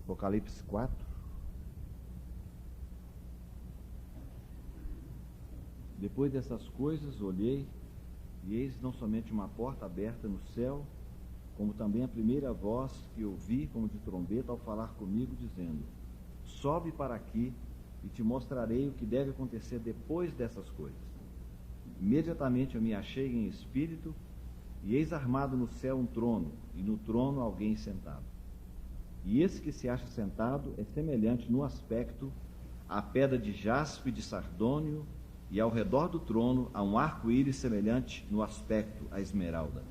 Apocalipse 4. Depois dessas coisas, olhei, e eis não somente uma porta aberta no céu, como também a primeira voz que ouvi, como de trombeta, ao falar comigo, dizendo: sobe para aqui, e te mostrarei o que deve acontecer depois dessas coisas. Imediatamente eu me achei em espírito, e eis armado no céu um trono, e no trono alguém sentado. E esse que se acha sentado é semelhante no aspecto à pedra de jaspe e de sardônio, e ao redor do trono há um arco-íris semelhante no aspecto à esmeralda.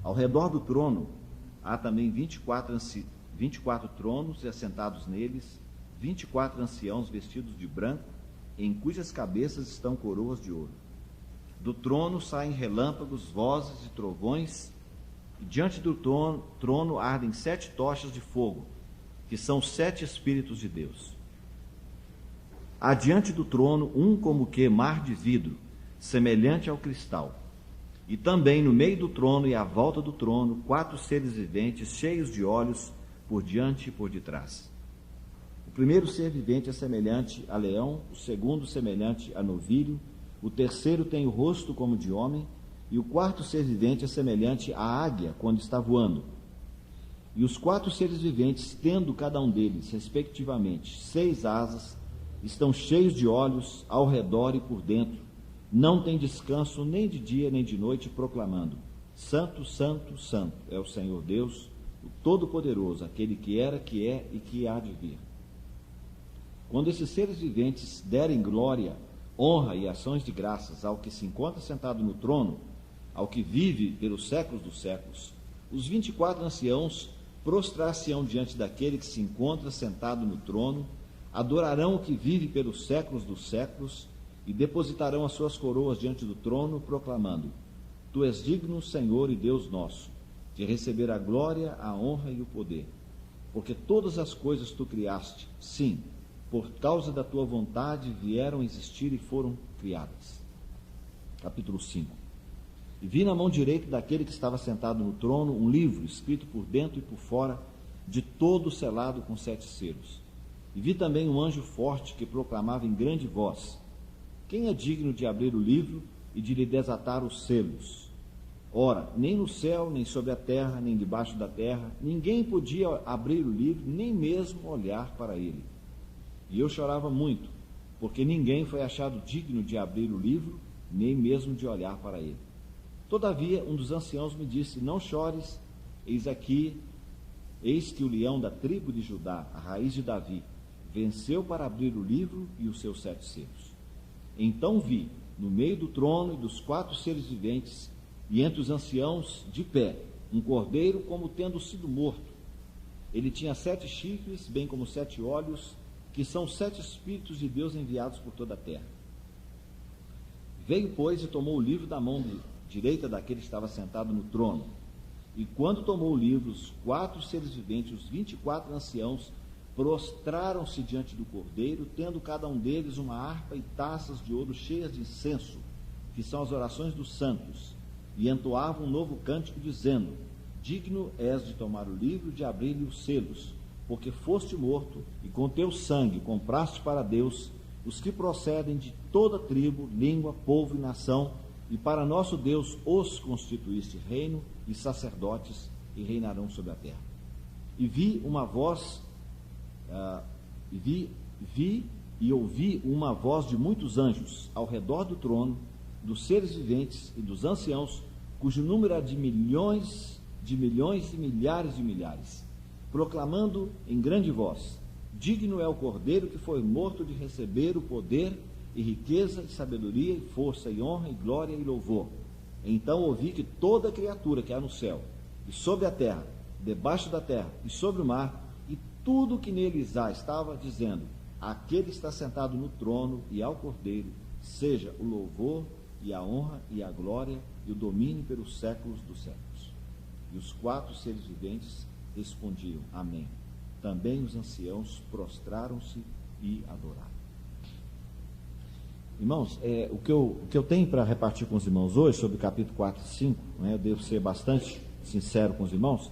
Ao redor do trono há também 24 tronos, e assentados neles 24 anciãos vestidos de branco, em cujas cabeças estão coroas de ouro. Do trono saem relâmpagos, vozes e trovões, e diante do trono ardem 7 tochas de fogo, que são 7 Espíritos de Deus. Há diante do trono um como que mar de vidro, semelhante ao cristal. E também no meio do trono e à volta do trono, 4 seres viventes, cheios de olhos, por diante e por detrás. O primeiro ser vivente é semelhante a leão, o segundo semelhante a novilho, o terceiro tem o rosto como de homem, e o quarto ser vivente é semelhante à águia quando está voando. E os 4 seres viventes, tendo cada um deles, respectivamente, 6 asas, estão cheios de olhos ao redor e por dentro, não tem descanso nem de dia nem de noite, proclamando: Santo, Santo, Santo é o Senhor Deus, o Todo-Poderoso, aquele que era, que é e que há de vir. Quando esses seres viventes derem glória, honra e ações de graças ao que se encontra sentado no trono, ao que vive pelos séculos dos séculos, os 24 anciãos prostrar-se-ão diante daquele que se encontra sentado no trono, adorarão o que vive pelos séculos dos séculos e depositarão as suas coroas diante do trono, proclamando: Tu és digno, Senhor e Deus nosso, de receber a glória, a honra e o poder, porque todas as coisas tu criaste, sim, por causa da tua vontade vieram existir e foram criadas. Capítulo 5. E vi na mão direita daquele que estava sentado no trono um livro escrito por dentro e por fora, de todo selado com 7 selos. E vi também um anjo forte que proclamava em grande voz: Quem é digno de abrir o livro e de lhe desatar os selos? Ora, nem no céu, nem sobre a terra, nem debaixo da terra, ninguém podia abrir o livro, nem mesmo olhar para ele. E eu chorava muito, porque ninguém foi achado digno de abrir o livro, nem mesmo de olhar para ele. Todavia, um dos anciãos me disse: Não chores, eis que o leão da tribo de Judá, a raiz de Davi, venceu para abrir o livro e os seus 7 selos. Então vi, no meio do trono e dos 4 seres viventes, e entre os anciãos, de pé, um cordeiro como tendo sido morto. Ele tinha 7 chifres, bem como 7 olhos, que são 7 Espíritos de Deus enviados por toda a terra. Veio, pois, e tomou o livro da mão direita daquele que estava sentado no trono. E quando tomou o livro, os 4 seres viventes, os 24 anciãos, prostraram-se diante do cordeiro, tendo cada um deles uma harpa e taças de ouro cheias de incenso, que são as orações dos santos, e entoavam um novo cântico, dizendo: Digno és de tomar o livro e de abrir-lhe os selos, porque foste morto, e com teu sangue compraste para Deus os que procedem de toda tribo, língua, povo e nação, e para nosso Deus os constituíste reino e sacerdotes, e reinarão sobre a terra. E vi uma voz, e ouvi uma voz de muitos anjos ao redor do trono, dos seres viventes e dos anciãos, cujo número era de milhões e milhares de milhares, proclamando em grande voz: Digno é o cordeiro que foi morto de receber o poder e riqueza e sabedoria e força e honra e glória e louvor. Então ouvi que toda criatura que há no céu e sobre a terra, debaixo da terra e sobre o mar, e tudo que neles há, estava dizendo: Aquele que está sentado no trono e ao cordeiro, seja o louvor e a honra e a glória e o domínio pelos séculos dos séculos. E os 4 seres viventes respondiam: Amém. Também os anciãos prostraram-se e adoraram. Irmãos, o que eu tenho para repartir com os irmãos hoje sobre o capítulo 4 e 5, eu devo ser bastante sincero com os irmãos.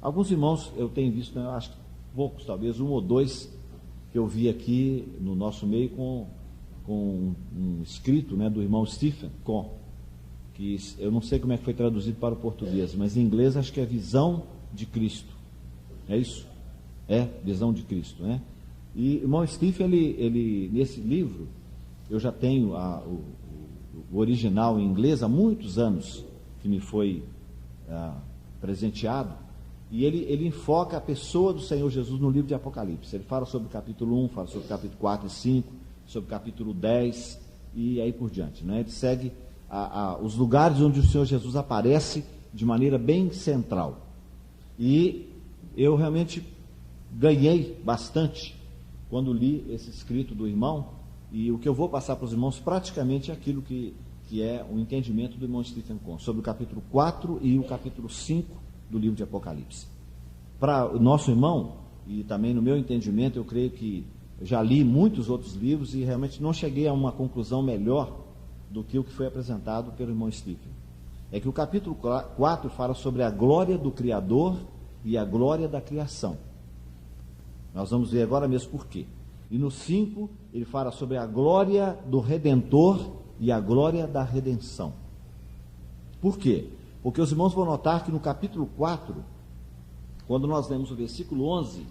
Alguns irmãos eu tenho visto, eu acho que poucos, talvez um ou dois, que eu vi aqui no nosso meio com um escrito, né, do irmão Stephen Con, que eu não sei como é que foi traduzido para o português, mas em inglês acho que é Visão de Cristo. É isso? É, Visão de Cristo, né? E o irmão Stephen, ele nesse livro, eu já tenho o original em inglês há muitos anos, que me foi presenteado, e ele enfoca a pessoa do Senhor Jesus no livro de Apocalipse. Ele fala sobre o capítulo 1, fala sobre o capítulo 4 e 5, sobre o capítulo 10 e aí por diante, né? Ele segue os lugares onde o Senhor Jesus aparece de maneira bem central. E eu realmente ganhei bastante quando li esse escrito do irmão, e o que eu vou passar para os irmãos praticamente é aquilo que é o entendimento do irmão Stephen Con, sobre o capítulo 4 e o capítulo 5 do livro de Apocalipse. Para o nosso irmão, e também no meu entendimento, eu creio que eu já li muitos outros livros e realmente não cheguei a uma conclusão melhor do que o que foi apresentado pelo irmão Stephen. É que o capítulo 4 fala sobre a glória do Criador e a glória da criação. Nós vamos ver agora mesmo por quê. E no 5, ele fala sobre a glória do Redentor e a glória da redenção. Por quê? Porque os irmãos vão notar que no capítulo 4, quando nós lemos o versículo 11,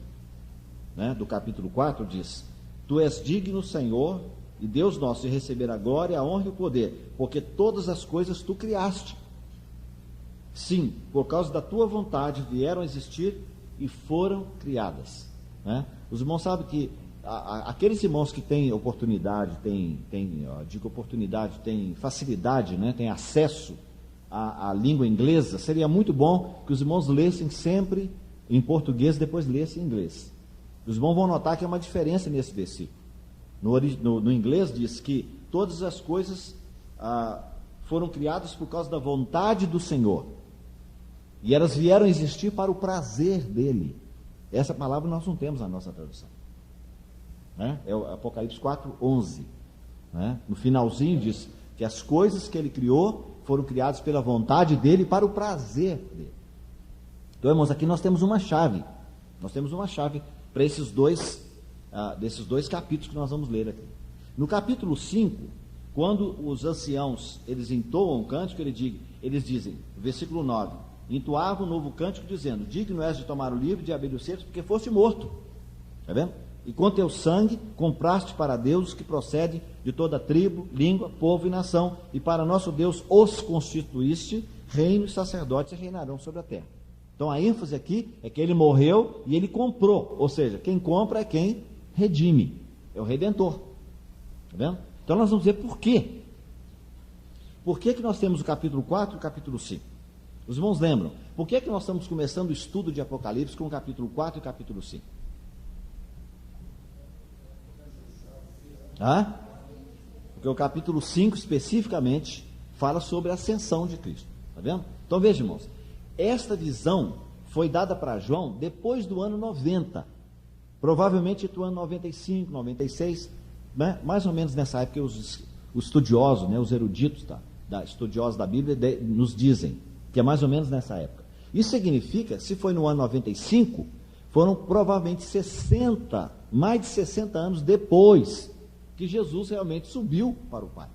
né, do capítulo 4, diz: Tu és digno, Senhor, e Deus nosso, de receber a glória, a honra e o poder, porque todas as coisas tu criaste. Sim, por causa da tua vontade vieram a existir e foram criadas. Né? Os irmãos sabem que aqueles irmãos que têm oportunidade, têm facilidade, né, têm acesso à língua inglesa, seria muito bom que os irmãos lessem sempre em português, depois lessem em inglês. Os irmãos vão notar que há uma diferença nesse versículo. No inglês diz que todas as coisas foram criadas por causa da vontade do Senhor, e elas vieram a existir para o prazer dele. Essa palavra nós não temos na nossa tradução, né? É o Apocalipse 4:11, né? No finalzinho diz que as coisas que ele criou foram criadas pela vontade dele para o prazer dele. Então, irmãos, aqui nós temos uma chave. Nós temos uma chave para esses desses dois capítulos que nós vamos ler aqui. No capítulo 5, quando os anciãos eles entoam um cântico, eles dizem, versículo 9: entoava um novo cântico dizendo: digno és de tomar o livro, de abrir os selos, porque foste morto. Está vendo? E com teu sangue compraste para Deus os que procedem de toda tribo, língua, povo e nação, e para nosso Deus os constituíste reino e sacerdotes, e reinarão sobre a terra. Então a ênfase aqui é que ele morreu e ele comprou, ou seja, quem compra é quem redime, é o Redentor. Está vendo? Então nós vamos ver por quê. Por que nós temos o capítulo 4 e o capítulo 5? Os irmãos lembram? Por que nós estamos começando o estudo de Apocalipse com o capítulo 4 e o capítulo 5? Porque o capítulo 5 especificamente fala sobre a ascensão de Cristo. Está vendo? Então veja, irmãos, esta visão foi dada para João depois do ano 90, provavelmente do ano 95, 96, né? Mais ou menos nessa época. Os estudiosos, né, os eruditos estudiosos da Bíblia nos dizem que é mais ou menos nessa época. Isso significa, se foi no ano 95, foram provavelmente mais de 60 anos depois que Jesus realmente subiu para o Pai.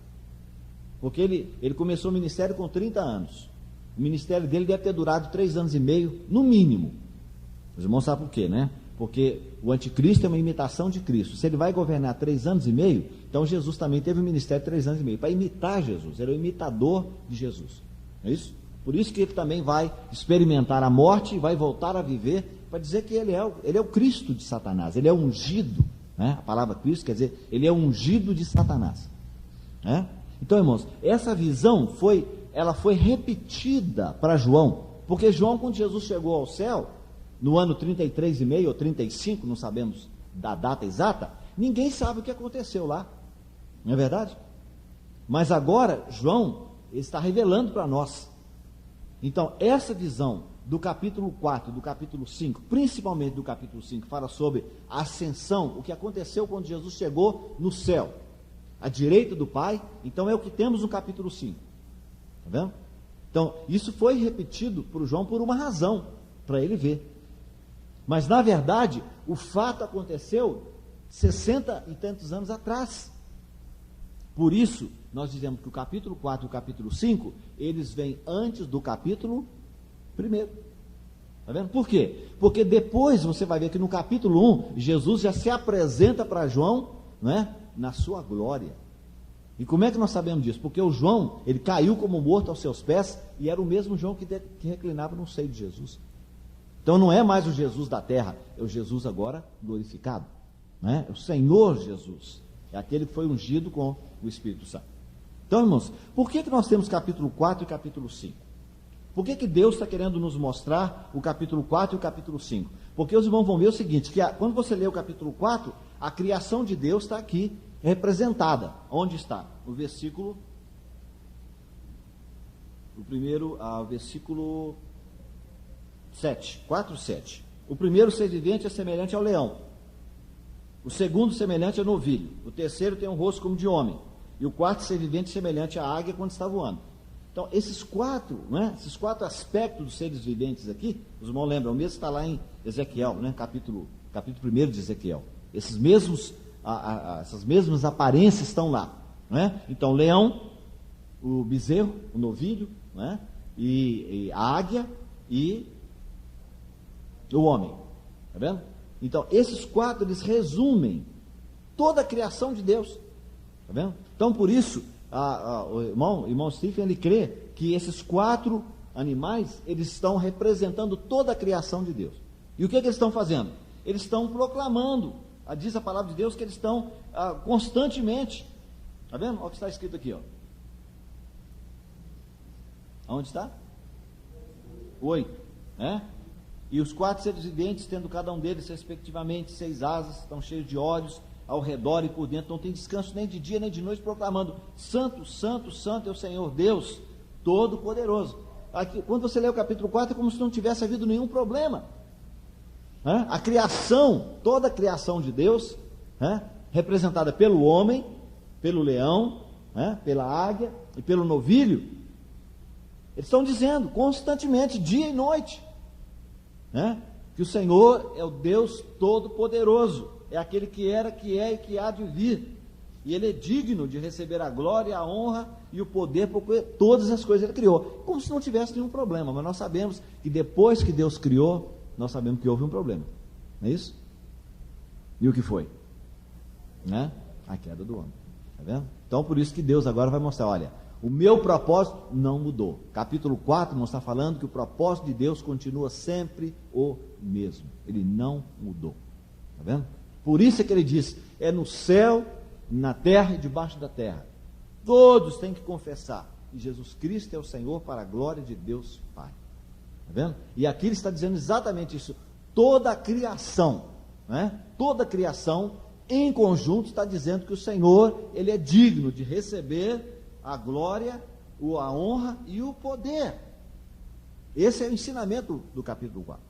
Porque ele começou o ministério com 30 anos. O ministério dele deve ter durado 3 anos e meio, no mínimo. Os irmãos sabem por quê, né? Porque o anticristo é uma imitação de Cristo. Se ele vai governar 3 anos e meio, então Jesus também teve um ministério de 3 anos e meio, para imitar Jesus. Ele é o imitador de Jesus. É isso? Por isso que ele também vai experimentar a morte e vai voltar a viver, para dizer que ele é o Cristo de Satanás, ele é ungido, né? A palavra Cristo quer dizer, ele é ungido de Satanás, né? Então, irmãos, essa visão foi repetida para João, porque João, quando Jesus chegou ao céu, no ano 33,5 ou 35, não sabemos da data exata, ninguém sabe o que aconteceu lá, não é verdade? Mas agora, João está revelando para nós. Então, essa visão do capítulo 4, do capítulo 5, principalmente do capítulo 5, fala sobre a ascensão, o que aconteceu quando Jesus chegou no céu, à direita do Pai. Então é o que temos no capítulo 5. Está vendo? Então, isso foi repetido por João por uma razão, para ele ver. Mas, na verdade, o fato aconteceu 60 e tantos anos atrás. Por isso, nós dizemos que o capítulo 4 e o capítulo 5, eles vêm antes do capítulo 1. Está vendo? Por quê? Porque depois você vai ver que no capítulo 1, Jesus já se apresenta para João, né, na sua glória. E como é que nós sabemos disso? Porque o João, ele caiu como morto aos seus pés, e era o mesmo João que reclinava no seio de Jesus. Então não é mais o Jesus da terra, é o Jesus agora glorificado, né? É o Senhor Jesus, é aquele que foi ungido com o Espírito Santo. Então, irmãos, por que nós temos capítulo 4 e capítulo 5? Por que Deus está querendo nos mostrar o capítulo 4 e o capítulo 5? Porque os irmãos vão ver o seguinte, que quando você lê o capítulo 4, a criação de Deus está aqui representada. Onde está? No versículo, o primeiro, versículo 7, 4, 7. O primeiro ser vivente é semelhante ao leão. O segundo semelhante ao novilho. O terceiro tem um rosto como de homem. E o quarto ser vivente semelhante à águia quando está voando. Então, esses quatro aspectos dos seres viventes aqui, os irmãos lembram, o mesmo está lá em Ezequiel, né? capítulo 1 de Ezequiel. Essas mesmas aparências estão lá, né? Então, leão, o bezerro, o novilho, né? e a águia e o homem. Está vendo? Então, esses quatro, eles resumem toda a criação de Deus. Está vendo? Então, por isso, o irmão Stephen, ele crê que esses quatro animais, eles estão representando toda a criação de Deus. E o que eles estão fazendo? Eles estão proclamando, diz a palavra de Deus, que eles estão constantemente, está vendo? Olha o que está escrito aqui, ó. Aonde está? 8, né? E os quatro seres viventes, tendo cada um deles, respectivamente, 6 asas, estão cheios de olhos ao redor e por dentro, não tem descanso nem de dia nem de noite, proclamando: Santo, Santo, Santo é o Senhor Deus Todo-Poderoso. Aqui, quando você lê o capítulo 4, é como se não tivesse havido nenhum problema. A criação, toda a criação de Deus, representada pelo homem, pelo leão, pela águia e pelo novilho, eles estão dizendo constantemente, dia e noite, que o Senhor é o Deus Todo-Poderoso, é aquele que era, que é e que há de vir, e Ele é digno de receber a glória, a honra e o poder, porque todas as coisas Ele criou, como se não tivesse nenhum problema. Mas nós sabemos que depois que Deus criou, nós sabemos que houve um problema, não é isso? E o que foi? A queda do homem, está vendo? Então por isso que Deus agora vai mostrar, olha, o meu propósito não mudou. Capítulo 4 não está falando que o propósito de Deus continua sempre o mesmo, ele não mudou, está vendo? Por isso é que ele diz, é no céu, na terra e debaixo da terra, todos têm que confessar que Jesus Cristo é o Senhor, para a glória de Deus Pai. Está vendo? E aqui ele está dizendo exatamente isso. Toda a criação, toda a criação em conjunto está dizendo que o Senhor, Ele é digno de receber a glória, a honra e o poder. Esse é o ensinamento do capítulo 4.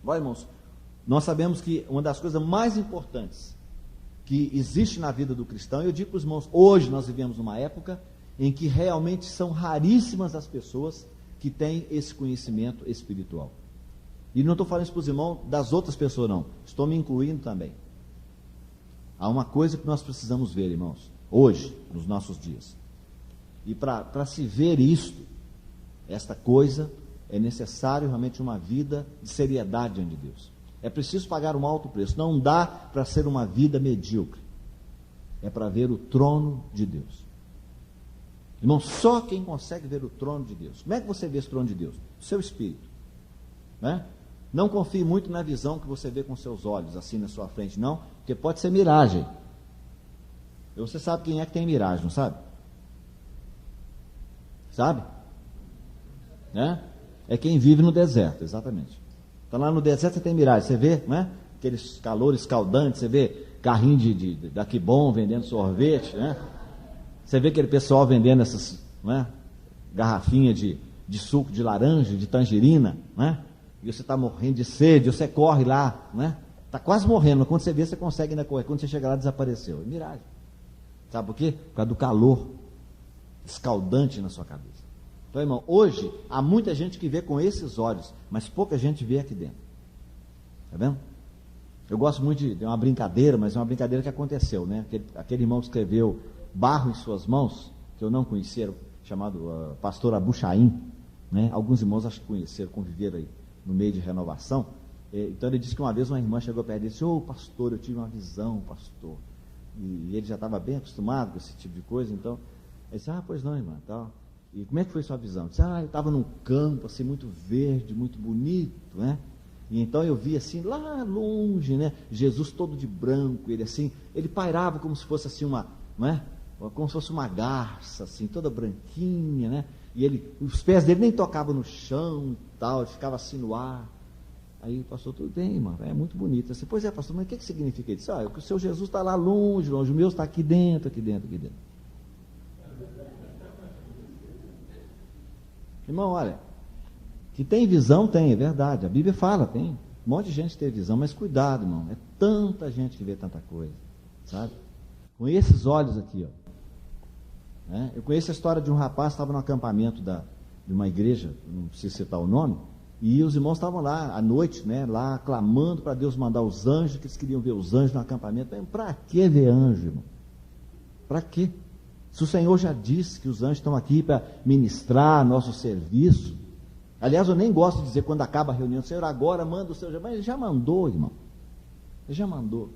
Agora, irmãos, nós sabemos que uma das coisas mais importantes que existe na vida do cristão, eu digo para os irmãos, hoje nós vivemos numa época em que realmente são raríssimas as pessoas que têm esse conhecimento espiritual. E não estou falando isso para os irmãos das outras pessoas, não. Estou me incluindo também. Há uma coisa que nós precisamos ver, irmãos, hoje, nos nossos dias. E para se ver isto, esta coisa, é necessário realmente uma vida de seriedade diante de Deus. É preciso pagar um alto preço. Não dá para ser uma vida medíocre. É para ver o trono de Deus. Irmão, só quem consegue ver o trono de Deus. Como é que você vê esse trono de Deus? O seu espírito. Não confie muito na visão que você vê com seus olhos, assim na sua frente, não, porque pode ser miragem. E você sabe quem é que tem miragem, não sabe? Sabe? É quem vive no deserto, exatamente. Está lá no deserto, você tem miragem, você vê, aqueles calores escaldantes, você vê carrinho de Daqui-Bom vendendo sorvete, Você vê aquele pessoal vendendo essas garrafinhas de suco de laranja, de tangerina, E você está morrendo de sede, você corre lá, Está quase morrendo, mas quando você vê, você consegue ainda correr. Quando você chega lá, desapareceu. É miragem. Sabe por quê? Por causa do calor escaldante na sua cabeça. Então, irmão, hoje há muita gente que vê com esses olhos, mas pouca gente vê aqui dentro. Tá vendo? Eu gosto muito de uma brincadeira, mas é uma brincadeira que aconteceu, né? Aquele irmão que escreveu Barro em Suas Mãos, que eu não conhecia, chamado pastor Abu Chaim, né? Alguns irmãos acho que conheceram, conviveram aí no meio de renovação. Então ele disse que uma vez uma irmã chegou perto dele e disse: ô pastor, eu tive uma visão, pastor. E ele já estava bem acostumado com esse tipo de coisa, então ele disse: pois não, irmã, tal. E como é que foi sua visão? Ele disse: eu estava num campo assim muito verde, muito bonito, né? E então eu vi assim, lá longe, né? Jesus todo de branco, ele assim, ele pairava como se fosse assim como se fosse uma garça, assim, toda branquinha, né? E os pés dele nem tocavam no chão e tal, ele ficava assim no ar. Aí o pastor: tudo bem, irmão, é muito bonito. Assim, pois é, pastor, mas o que significa? Ele disse: o seu Jesus está lá longe, o meu está aqui dentro, aqui dentro, aqui dentro. Irmão, olha, que tem visão, tem, é verdade, a Bíblia fala, tem um monte de gente que tem visão, mas cuidado, irmão, é tanta gente que vê tanta coisa, sabe? Com esses olhos aqui, ó. Né? Eu conheço a história de um rapaz que estava no acampamento de uma igreja, não preciso citar o nome, e os irmãos estavam lá à noite, né, lá clamando para Deus mandar os anjos, que eles queriam ver os anjos no acampamento. Para que ver anjo, irmão? Para quê? Se o Senhor já disse que os anjos estão aqui para ministrar nosso serviço. Aliás, eu nem gosto de dizer quando acaba a reunião: Senhor, agora manda o seu... Mas ele já mandou, irmão. Ele já mandou.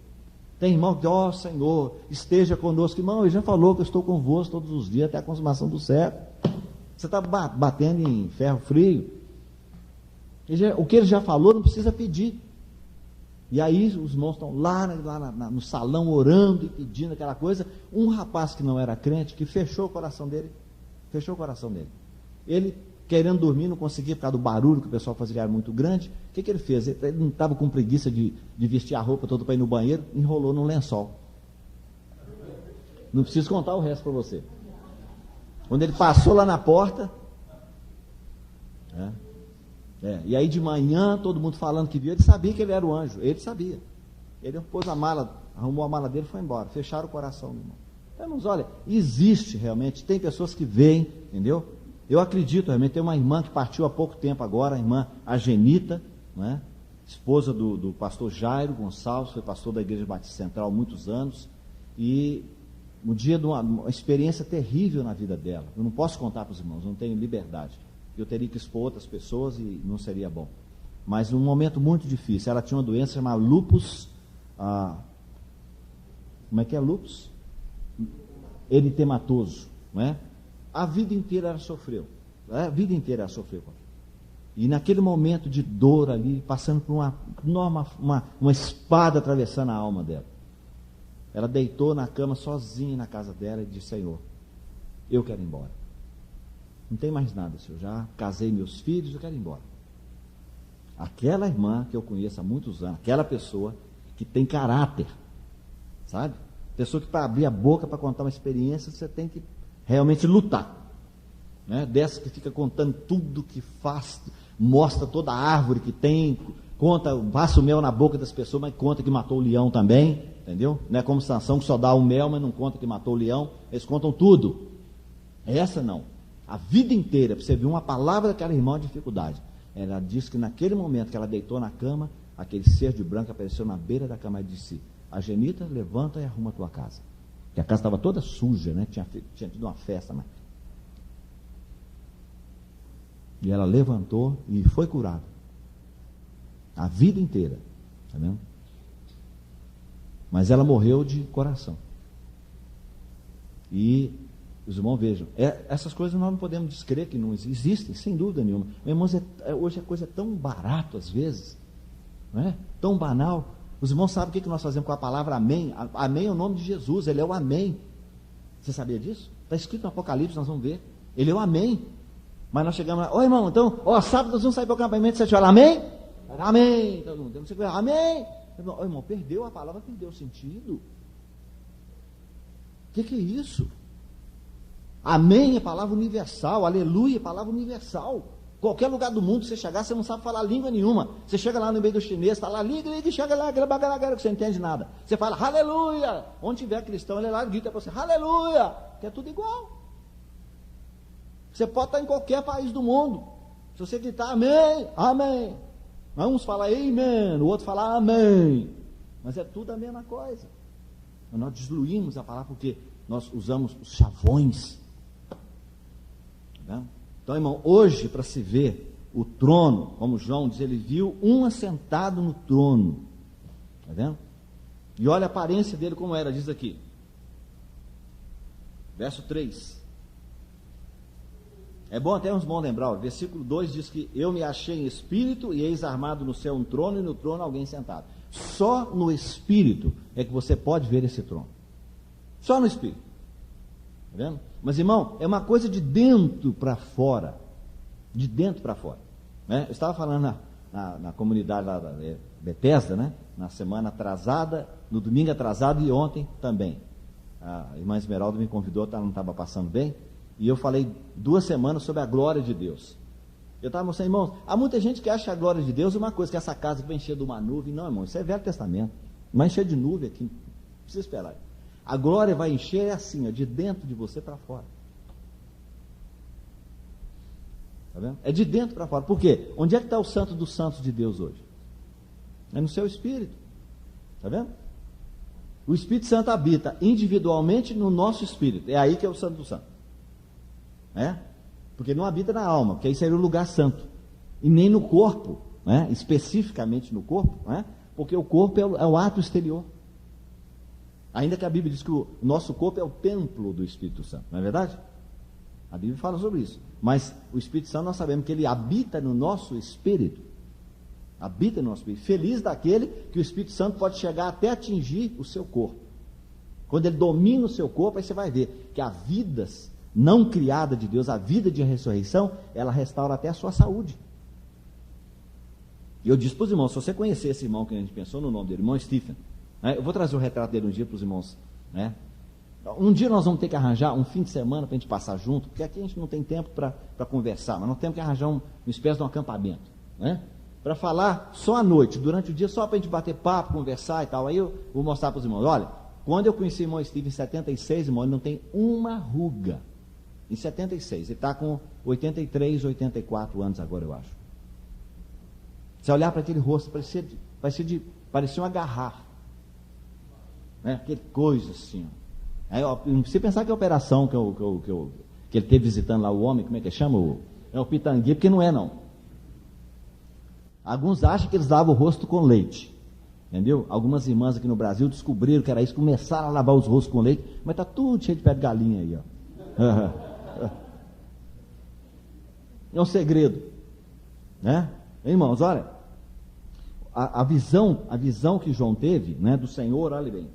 Tem irmão que diz: Senhor, esteja conosco. Irmão, ele já falou que eu estou convosco todos os dias até a consumação do século. Você está batendo em ferro frio. O que ele já falou não precisa pedir. E aí os irmãos estão lá no salão orando e pedindo aquela coisa. Um rapaz que não era crente, que fechou o coração dele. Ele, querendo dormir, não conseguia por causa do barulho que o pessoal fazia, era muito grande. O que ele fez? Ele não estava com preguiça de vestir a roupa toda para ir no banheiro, enrolou num lençol. Não preciso contar o resto para você. Quando ele passou lá na porta, e aí de manhã, todo mundo falando que viu, ele sabia que ele era o anjo, ele sabia. Ele pôs a mala, arrumou a mala dele e foi embora. Fecharam o coração do irmão. Irmãos, olha, existe realmente, tem pessoas que veem, entendeu? Eu acredito, realmente, tem uma irmã que partiu há pouco tempo agora, a irmã Agenita, né? Esposa do pastor Jairo Gonçalves, foi pastor da Igreja Batista Central há muitos anos, e no dia de uma experiência terrível na vida dela. Eu não posso contar para os irmãos, não tenho liberdade. Eu teria que expor outras pessoas e não seria bom. Mas num momento muito difícil, ela tinha uma doença chamada lúpus, como é que é lúpus? Eritematoso, não é? A vida inteira ela sofreu, E naquele momento de dor ali, passando por uma espada atravessando a alma dela, ela deitou na cama sozinha na casa dela e disse: Senhor, eu quero ir embora. Não tem mais nada, Senhor. Já casei meus filhos, eu quero ir embora. Aquela irmã que eu conheço há muitos anos, aquela pessoa que tem caráter, sabe? Pessoa que para abrir a boca para contar uma experiência, você tem que realmente lutar, né? Dessa que fica contando tudo que faz, mostra toda a árvore que tem, passa o mel na boca das pessoas, mas conta que matou o leão também, entendeu? Não é como Sansão que só dá o mel, mas não conta que matou o leão. Eles contam tudo. Essa não. A vida inteira, para você ver uma palavra daquela irmã de dificuldade. Ela disse que naquele momento que ela deitou na cama, aquele ser de branco apareceu na beira da cama e disse: Agenita, levanta e arruma a tua casa. Porque a casa estava toda suja, né? Tinha tido uma festa, mas... E ela levantou e foi curada. A vida inteira. Tá vendo? Mas ela morreu de coração. E os irmãos vejam, essas coisas nós não podemos descrer que não existem, sem dúvida nenhuma. Irmãos, hoje a coisa é tão barato às vezes, não é? Tão banal. Os irmãos sabem o que nós fazemos com a palavra amém? Amém é o nome de Jesus, ele é o amém. Você sabia disso? Está escrito no Apocalipse, nós vamos ver. Ele é o amém. Mas nós chegamos lá: irmão, então, sábado nós vamos sair para o acampamento, 7 horas, amém? Amém. Todo mundo, amém. Irmão, perdeu a palavra, perdeu o sentido. O que é isso? Amém é palavra universal, aleluia é palavra universal. Qualquer lugar do mundo que você chegar, você não sabe falar língua nenhuma. Você chega lá no meio do chinês, está lá, liga, chega lá, que você não entende nada. Você fala aleluia. Onde tiver cristão, ele lá grita para você aleluia, que é tudo igual. Você pode estar em qualquer país do mundo. Se você gritar amém, amém, Uns falam amen, o outro fala amém. Mas é tudo a mesma coisa. Nós diluímos a palavra porque nós usamos os chavões. Tá? Então, irmão, hoje para se ver o trono, como João diz, ele viu um assentado no trono. Está vendo? E olha a aparência dele como era, diz aqui. Verso 3. É bom até uns bons lembrar, o versículo 2 diz que eu me achei em espírito e eis armado no céu um trono e no trono alguém sentado. Só no espírito é que você pode ver esse trono. Só no espírito. Está vendo? Mas, irmão, é uma coisa de dentro para fora. De dentro para fora. Né? Eu estava falando na comunidade lá da Bethesda, né? Na semana atrasada, no domingo atrasado e ontem também. A irmã Esmeralda me convidou, não estava passando bem, e eu falei 2 semanas sobre a glória de Deus. Eu estava mostrando, irmãos, há muita gente que acha a glória de Deus uma coisa, que essa casa vai encher de uma nuvem. Não, irmão, isso é Velho Testamento. Não vai encher de nuvem aqui, não precisa esperar. A glória vai encher assim, de dentro de você para fora. Está vendo? É de dentro para fora. Por quê? Onde é que está o santo dos santos de Deus hoje? É no seu espírito. Está vendo? O Espírito Santo habita individualmente no nosso espírito. É aí que é o santo dos santos. Porque não habita na alma, porque aí seria o lugar santo. E nem no corpo, especificamente no corpo, porque o corpo é o ato exterior. Ainda que a Bíblia diz que o nosso corpo é o templo do Espírito Santo, não é verdade? A Bíblia fala sobre isso. Mas o Espírito Santo, nós sabemos que ele habita no nosso espírito. Habita no nosso espírito. Feliz daquele que o Espírito Santo pode chegar até atingir o seu corpo. Quando ele domina o seu corpo, aí você vai ver que a vida não criada de Deus, a vida de ressurreição, ela restaura até a sua saúde. E eu disse para os irmãos, se você conhecer esse irmão que a gente pensou no nome dele, irmão Stephen, eu vou trazer o retrato dele um dia para os irmãos. Um dia nós vamos ter que arranjar um fim de semana para a gente passar junto, porque aqui a gente não tem tempo para conversar, mas nós temos que arranjar uma espécie de um acampamento, para falar só à noite, durante o dia, só para a gente bater papo, conversar e tal. Aí eu vou mostrar para os irmãos, olha, quando eu conheci o irmão Steve em 76, irmão, ele não tem uma ruga. Em 76, ele está com 83, 84 anos agora, eu acho. Se olhar para aquele rosto, parecia uma garrafa. Aquele coisa assim. Aí, não precisa pensar que é a operação que ele teve visitando lá o homem, como é que chama? É o pitanguê, porque não é não. Alguns acham que eles lavam o rosto com leite. Entendeu? Algumas irmãs aqui no Brasil descobriram que era isso, começaram a lavar os rostos com leite, mas está tudo cheio de pé de galinha aí, ó. É um segredo, irmãos, olha, a visão que João teve, do Senhor, olha bem,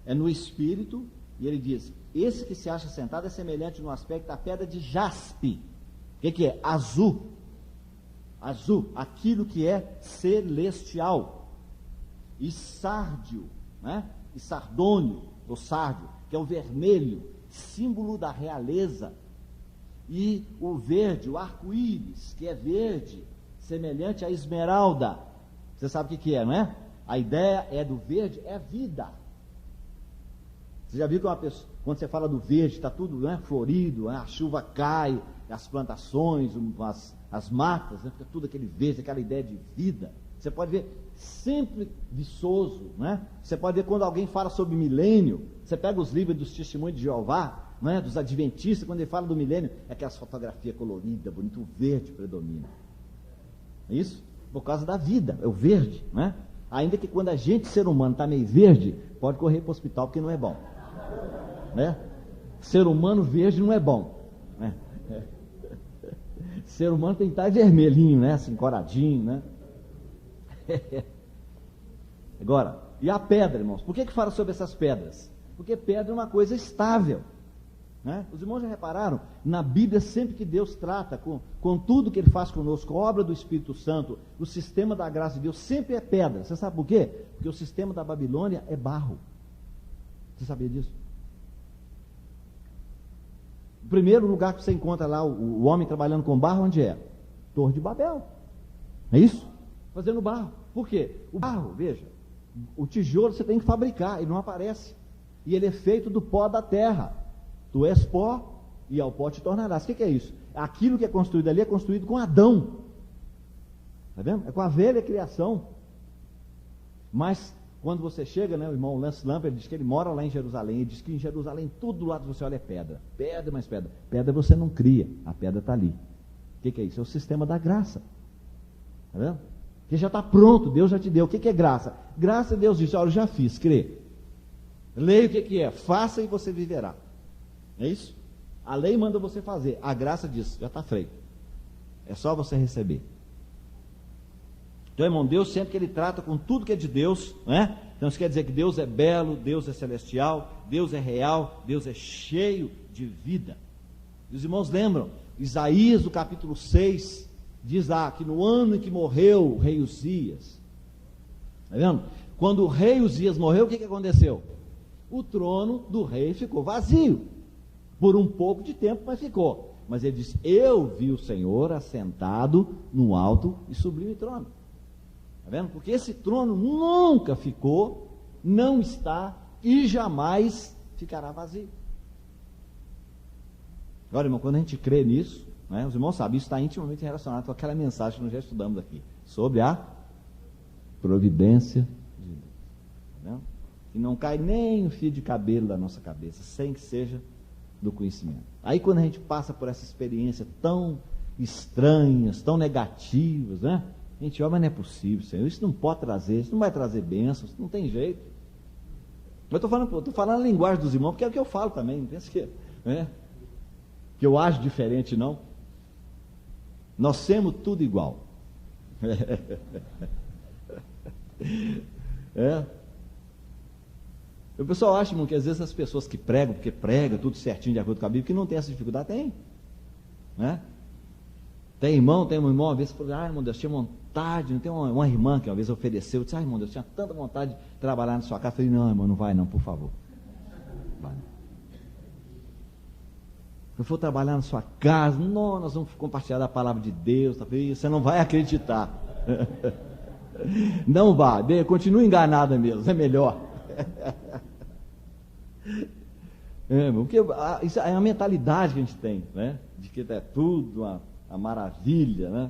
é no espírito, e ele diz, esse que se acha sentado é semelhante no aspecto da pedra de jaspe. O que é? Azul, aquilo que é celestial, e sárdio, e sardônio, do sárdio, que é o vermelho, símbolo da realeza, e o verde, o arco-íris, que é verde, semelhante à esmeralda. Você sabe o que é, não é? A ideia do verde, é vida. Você já viu que uma pessoa, quando você fala do verde, está tudo florido, a chuva cai, as plantações, as matas, fica tudo aquele verde, aquela ideia de vida. Você pode ver sempre viçoso, Você pode ver quando alguém fala sobre milênio, você pega os livros dos testemunhos de Jeová, dos adventistas, quando ele fala do milênio, é aquelas fotografias coloridas, bonito, o verde predomina. É isso? Por causa da vida, é o verde, Ainda que quando a gente, ser humano, está meio verde, pode correr para o hospital, porque não é bom. Ser humano verde não é bom. Ser humano tem que estar vermelhinho, assim, coradinho, Agora, e a pedra, irmãos? Por que fala sobre essas pedras? Porque pedra é uma coisa estável. Os irmãos já repararam? Na Bíblia, sempre que Deus trata com tudo que Ele faz conosco, a obra do Espírito Santo, o sistema da graça de Deus, sempre é pedra. Você sabe por quê? Porque o sistema da Babilônia é barro. Você sabia disso? O primeiro lugar que você encontra lá o homem trabalhando com barro, onde é? Torre de Babel. É isso? Fazendo barro. Por quê? O barro, veja, o tijolo você tem que fabricar, ele não aparece. E ele é feito do pó da terra. Tu és pó e ao pó te tornarás. O que é isso? Aquilo que é construído ali é construído com Adão. Está vendo? É com a velha criação. Mas quando você chega, né, o irmão Lance Lamper diz que ele mora lá em Jerusalém. Ele diz que em Jerusalém tudo do lado de você olha é pedra. Pedra mais pedra. Pedra você não cria, a pedra está ali. O que é isso? É o sistema da graça. Está vendo? Que já está pronto, Deus já te deu. O que é graça? Graça, Deus disse, olha, eu já fiz, crê. Leia o que é, faça e você viverá. É isso? A lei manda você fazer, a graça diz, já está feito. É só você receber. Então, irmão, Deus sempre que Ele trata com tudo que é de Deus, né? Então isso quer dizer que Deus é belo, Deus é celestial, Deus é real, Deus é cheio de vida. E os irmãos lembram, Isaías, no capítulo 6, diz lá que no ano em que morreu o rei Uzias, está vendo? Quando o rei Uzias morreu, o que aconteceu? O trono do rei ficou vazio, por um pouco de tempo, mas ficou. Mas ele disse, eu vi o Senhor assentado no alto e sublime trono. Está vendo? Porque esse trono nunca ficou, não está e jamais ficará vazio. Agora, irmão, quando a gente crê nisso, né, os irmãos sabem, isso está intimamente relacionado com aquela mensagem que nós já estudamos aqui, sobre a providência de Deus. Tá vendo? Que não cai nem um fio de cabelo da nossa cabeça, sem que seja do conhecimento. Aí quando a gente passa por essa experiência tão estranhas, tão negativas, né? A gente olha, mas não é possível, Senhor, isso não pode trazer, isso não vai trazer bênçãos, não tem jeito. Eu estou falando a linguagem dos irmãos, porque é o que eu falo também, não pensa que eu acho diferente, não. Nós temos tudo igual. O pessoal acha, irmão, que às vezes as pessoas que pregam, porque pregam tudo certinho de acordo com a Bíblia, que não tem essa dificuldade, tem. Né? Tem um irmão, uma vez falou, irmão Deus, tinha vontade, não tem uma irmã que uma vez ofereceu, disse, irmão Deus, tinha tanta vontade de trabalhar na sua casa. Eu falei, não, irmão, não vai não, por favor. Vai não. Se eu for trabalhar na sua casa, não, nós vamos compartilhar a palavra de Deus, tá? Você não vai acreditar. Não vá, continue enganada mesmo, é melhor. Porque isso é a mentalidade que a gente tem, né? De que é tudo uma maravilha, né?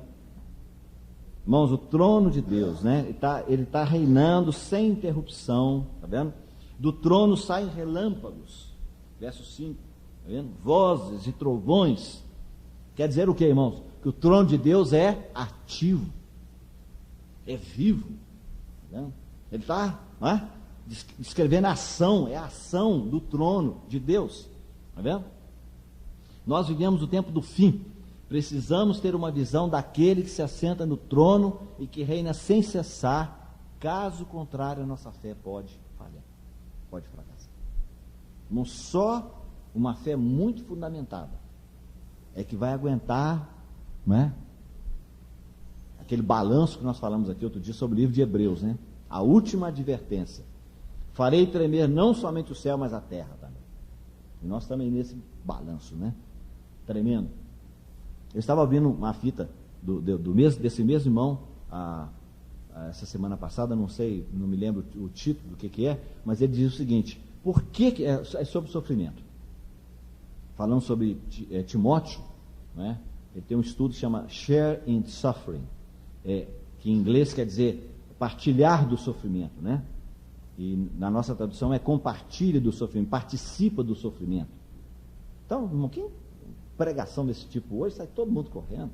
Irmãos, o trono de Deus, né? Ele está reinando sem interrupção, tá vendo? Do trono saem relâmpagos, verso 5, tá vendo? Vozes e trovões. Quer dizer o que, irmãos? Que o trono de Deus é ativo, é vivo, tá vendo? Ele está, né, descrevendo a ação, é a ação do trono de Deus, tá vendo? Nós vivemos o tempo do fim. Precisamos ter uma visão daquele que se assenta no trono e que reina sem cessar. Caso contrário, a nossa fé pode falhar, pode fracassar. Não só uma fé muito fundamentada é que vai aguentar, né, aquele balanço que nós falamos aqui outro dia sobre o livro de Hebreus, né? A última advertência. Farei tremer não somente o céu, mas a terra também. E nós também nesse balanço, né? Tremendo. Eu estava ouvindo uma fita desse mesmo irmão essa semana passada, não me lembro o título do que é, mas ele diz o seguinte: por que é sobre sofrimento? Falando sobre Timóteo, né? Ele tem um estudo que chama Share in Suffering, que em inglês quer dizer partilhar do sofrimento, né? E na nossa tradução é compartilha do sofrimento, participa do sofrimento. Então, irmão, quem pregação desse tipo hoje, sai todo mundo correndo.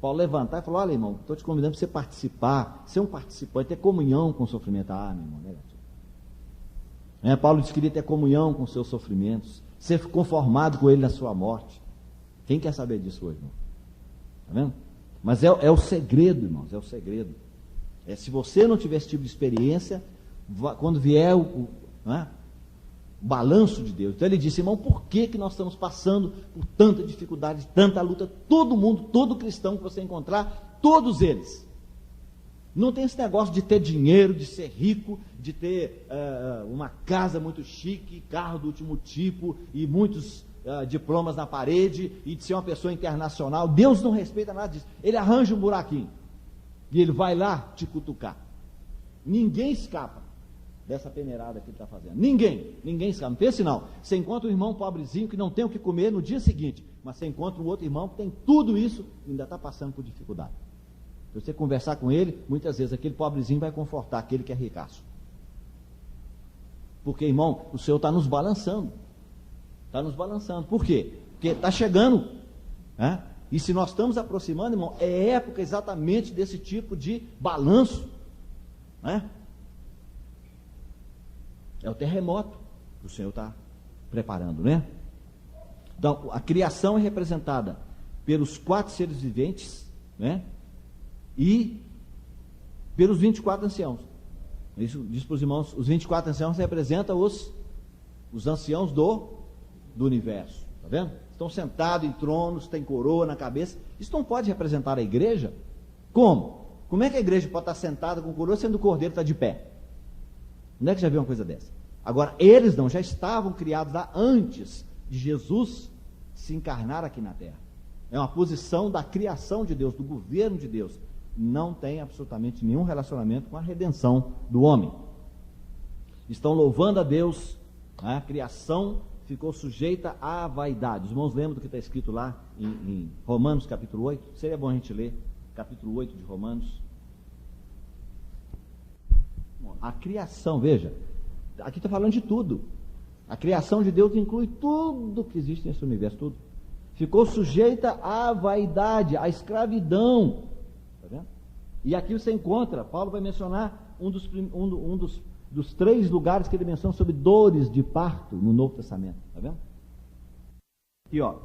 Paulo levantar e falou: olha, irmão, estou te convidando para você participar, ser um participante, ter comunhão com o sofrimento. Meu irmão, negativo. Paulo disse que queria ter comunhão com os seus sofrimentos, ser conformado com ele na sua morte. Quem quer saber disso hoje, irmão? Está vendo? Mas é o segredo, irmãos, é o segredo. Se você não tiver esse tipo de experiência, quando vier o balanço de Deus. Então ele disse: irmão, por que nós estamos passando por tanta dificuldade, tanta luta? Todo mundo, todo cristão que você encontrar, todos eles. Não tem esse negócio de ter dinheiro, de ser rico, de ter uma casa muito chique, carro do último tipo e muitos diplomas na parede e de ser uma pessoa internacional. Deus não respeita nada disso. Ele arranja um buraquinho e ele vai lá te cutucar. Ninguém escapa dessa peneirada que ele está fazendo. Ninguém escapa. Não pense não. Você encontra um irmão pobrezinho que não tem o que comer no dia seguinte, mas você encontra um outro irmão que tem tudo isso e ainda está passando por dificuldade. Se você conversar com ele, muitas vezes aquele pobrezinho vai confortar aquele que é ricaço. Porque, irmão, o Senhor está nos balançando. Está nos balançando. Por quê? Porque está chegando. Né? E se nós estamos aproximando, irmão, é época exatamente desse tipo de balanço. Né? É o terremoto que o Senhor está preparando, né? Então, a criação é representada pelos 4 seres viventes, né? E pelos 24 anciãos. Isso diz para os irmãos, os 24 anciãos representam os anciãos do universo, tá vendo? Estão sentados em tronos, tem coroa na cabeça. Isso não pode representar a igreja? Como? Como é que a igreja pode estar sentada com coroa sendo o cordeiro está de pé? Onde é que já viu uma coisa dessa? Agora, eles não, já estavam criados lá antes de Jesus se encarnar aqui na terra. É uma posição da criação de Deus, do governo de Deus. Não tem absolutamente nenhum relacionamento com a redenção do homem. Estão louvando a Deus, a criação ficou sujeita à vaidade. Os irmãos lembram do que está escrito lá em Romanos capítulo 8? Seria bom a gente ler capítulo 8 de Romanos. A criação, veja, aqui está falando de tudo. A criação de Deus inclui tudo que existe nesse universo, tudo. Ficou sujeita à vaidade, à escravidão. Está vendo? E aqui você encontra, Paulo vai mencionar um dos 3 lugares que ele menciona sobre dores de parto no Novo Testamento. Está vendo? Aqui, ó.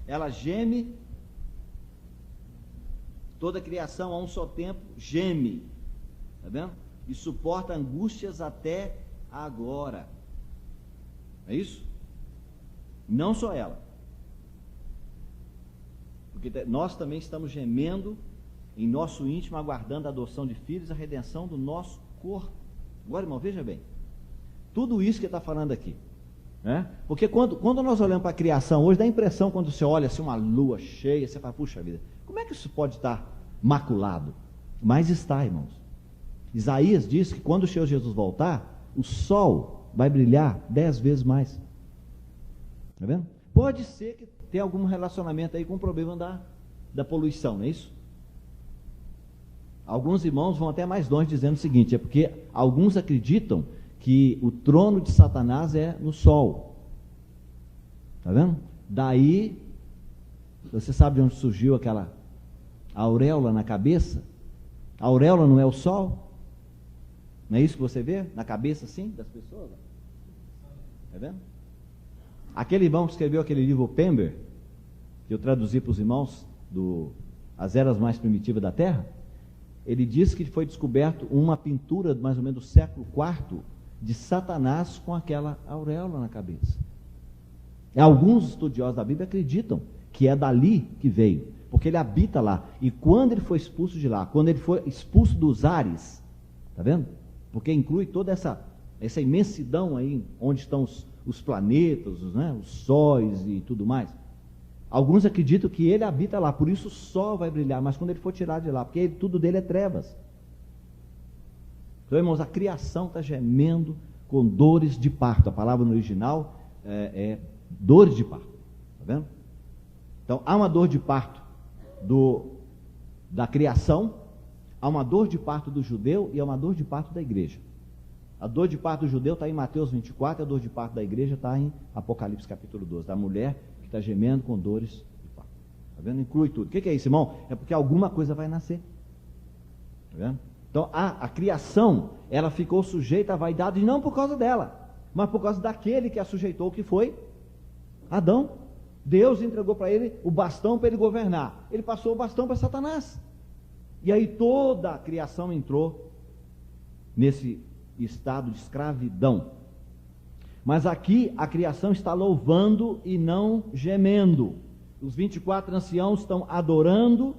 Ela geme, toda a criação a um só tempo geme. Está vendo? E suporta angústias até agora. É isso? Não só ela. Porque nós também estamos gemendo em nosso íntimo, aguardando a adoção de filhos, a redenção do nosso corpo. Agora, irmão, veja bem. Tudo isso que ele está falando aqui. Né? Porque quando nós olhamos para a criação hoje, dá a impressão, quando você olha assim uma lua cheia, você fala, puxa vida, como é que isso pode estar maculado? Mas está, irmãos. Isaías diz que quando o Senhor Jesus voltar, o sol vai brilhar 10 vezes mais. Está vendo? Pode ser que tenha algum relacionamento aí com o problema da poluição, não é isso? Alguns irmãos vão até mais longe dizendo o seguinte, é porque alguns acreditam que o trono de Satanás é no sol. Está vendo? Daí, você sabe de onde surgiu aquela auréola na cabeça? A auréola não é o sol? Não é isso que você vê na cabeça assim das pessoas? Está vendo? Aquele irmão que escreveu aquele livro Pember, que eu traduzi para os irmãos, As Eras Mais Primitivas da Terra, ele diz que foi descoberto uma pintura mais ou menos do século IV de Satanás com aquela auréola na cabeça. Alguns estudiosos da Bíblia acreditam que é dali que veio, porque ele habita lá. E quando ele foi expulso de lá, quando ele foi expulso dos ares, está vendo? Porque inclui toda essa imensidão aí, onde estão os planetas, os sóis e tudo mais. Alguns acreditam que ele habita lá, por isso o sol vai brilhar, mas quando ele for tirado de lá, porque tudo dele é trevas. Então, irmãos, a criação está gemendo com dores de parto. A palavra no original é dores de parto. Está vendo? Então, há uma dor de parto da criação, há uma dor de parto do judeu e há uma dor de parto da igreja. A dor de parto do judeu está em Mateus 24, a dor de parto da igreja está em Apocalipse capítulo 12, da mulher que está gemendo com dores de parto. Está vendo? Inclui tudo. O que é isso, irmão? É porque alguma coisa vai nascer. Está vendo? Então, a criação, ela ficou sujeita à vaidade não por causa dela, mas por causa daquele que a sujeitou, que foi Adão. Deus entregou para ele o bastão para ele governar. Ele passou o bastão para Satanás. E aí toda a criação entrou nesse estado de escravidão. Mas aqui a criação está louvando e não gemendo. Os 24 anciãos estão adorando,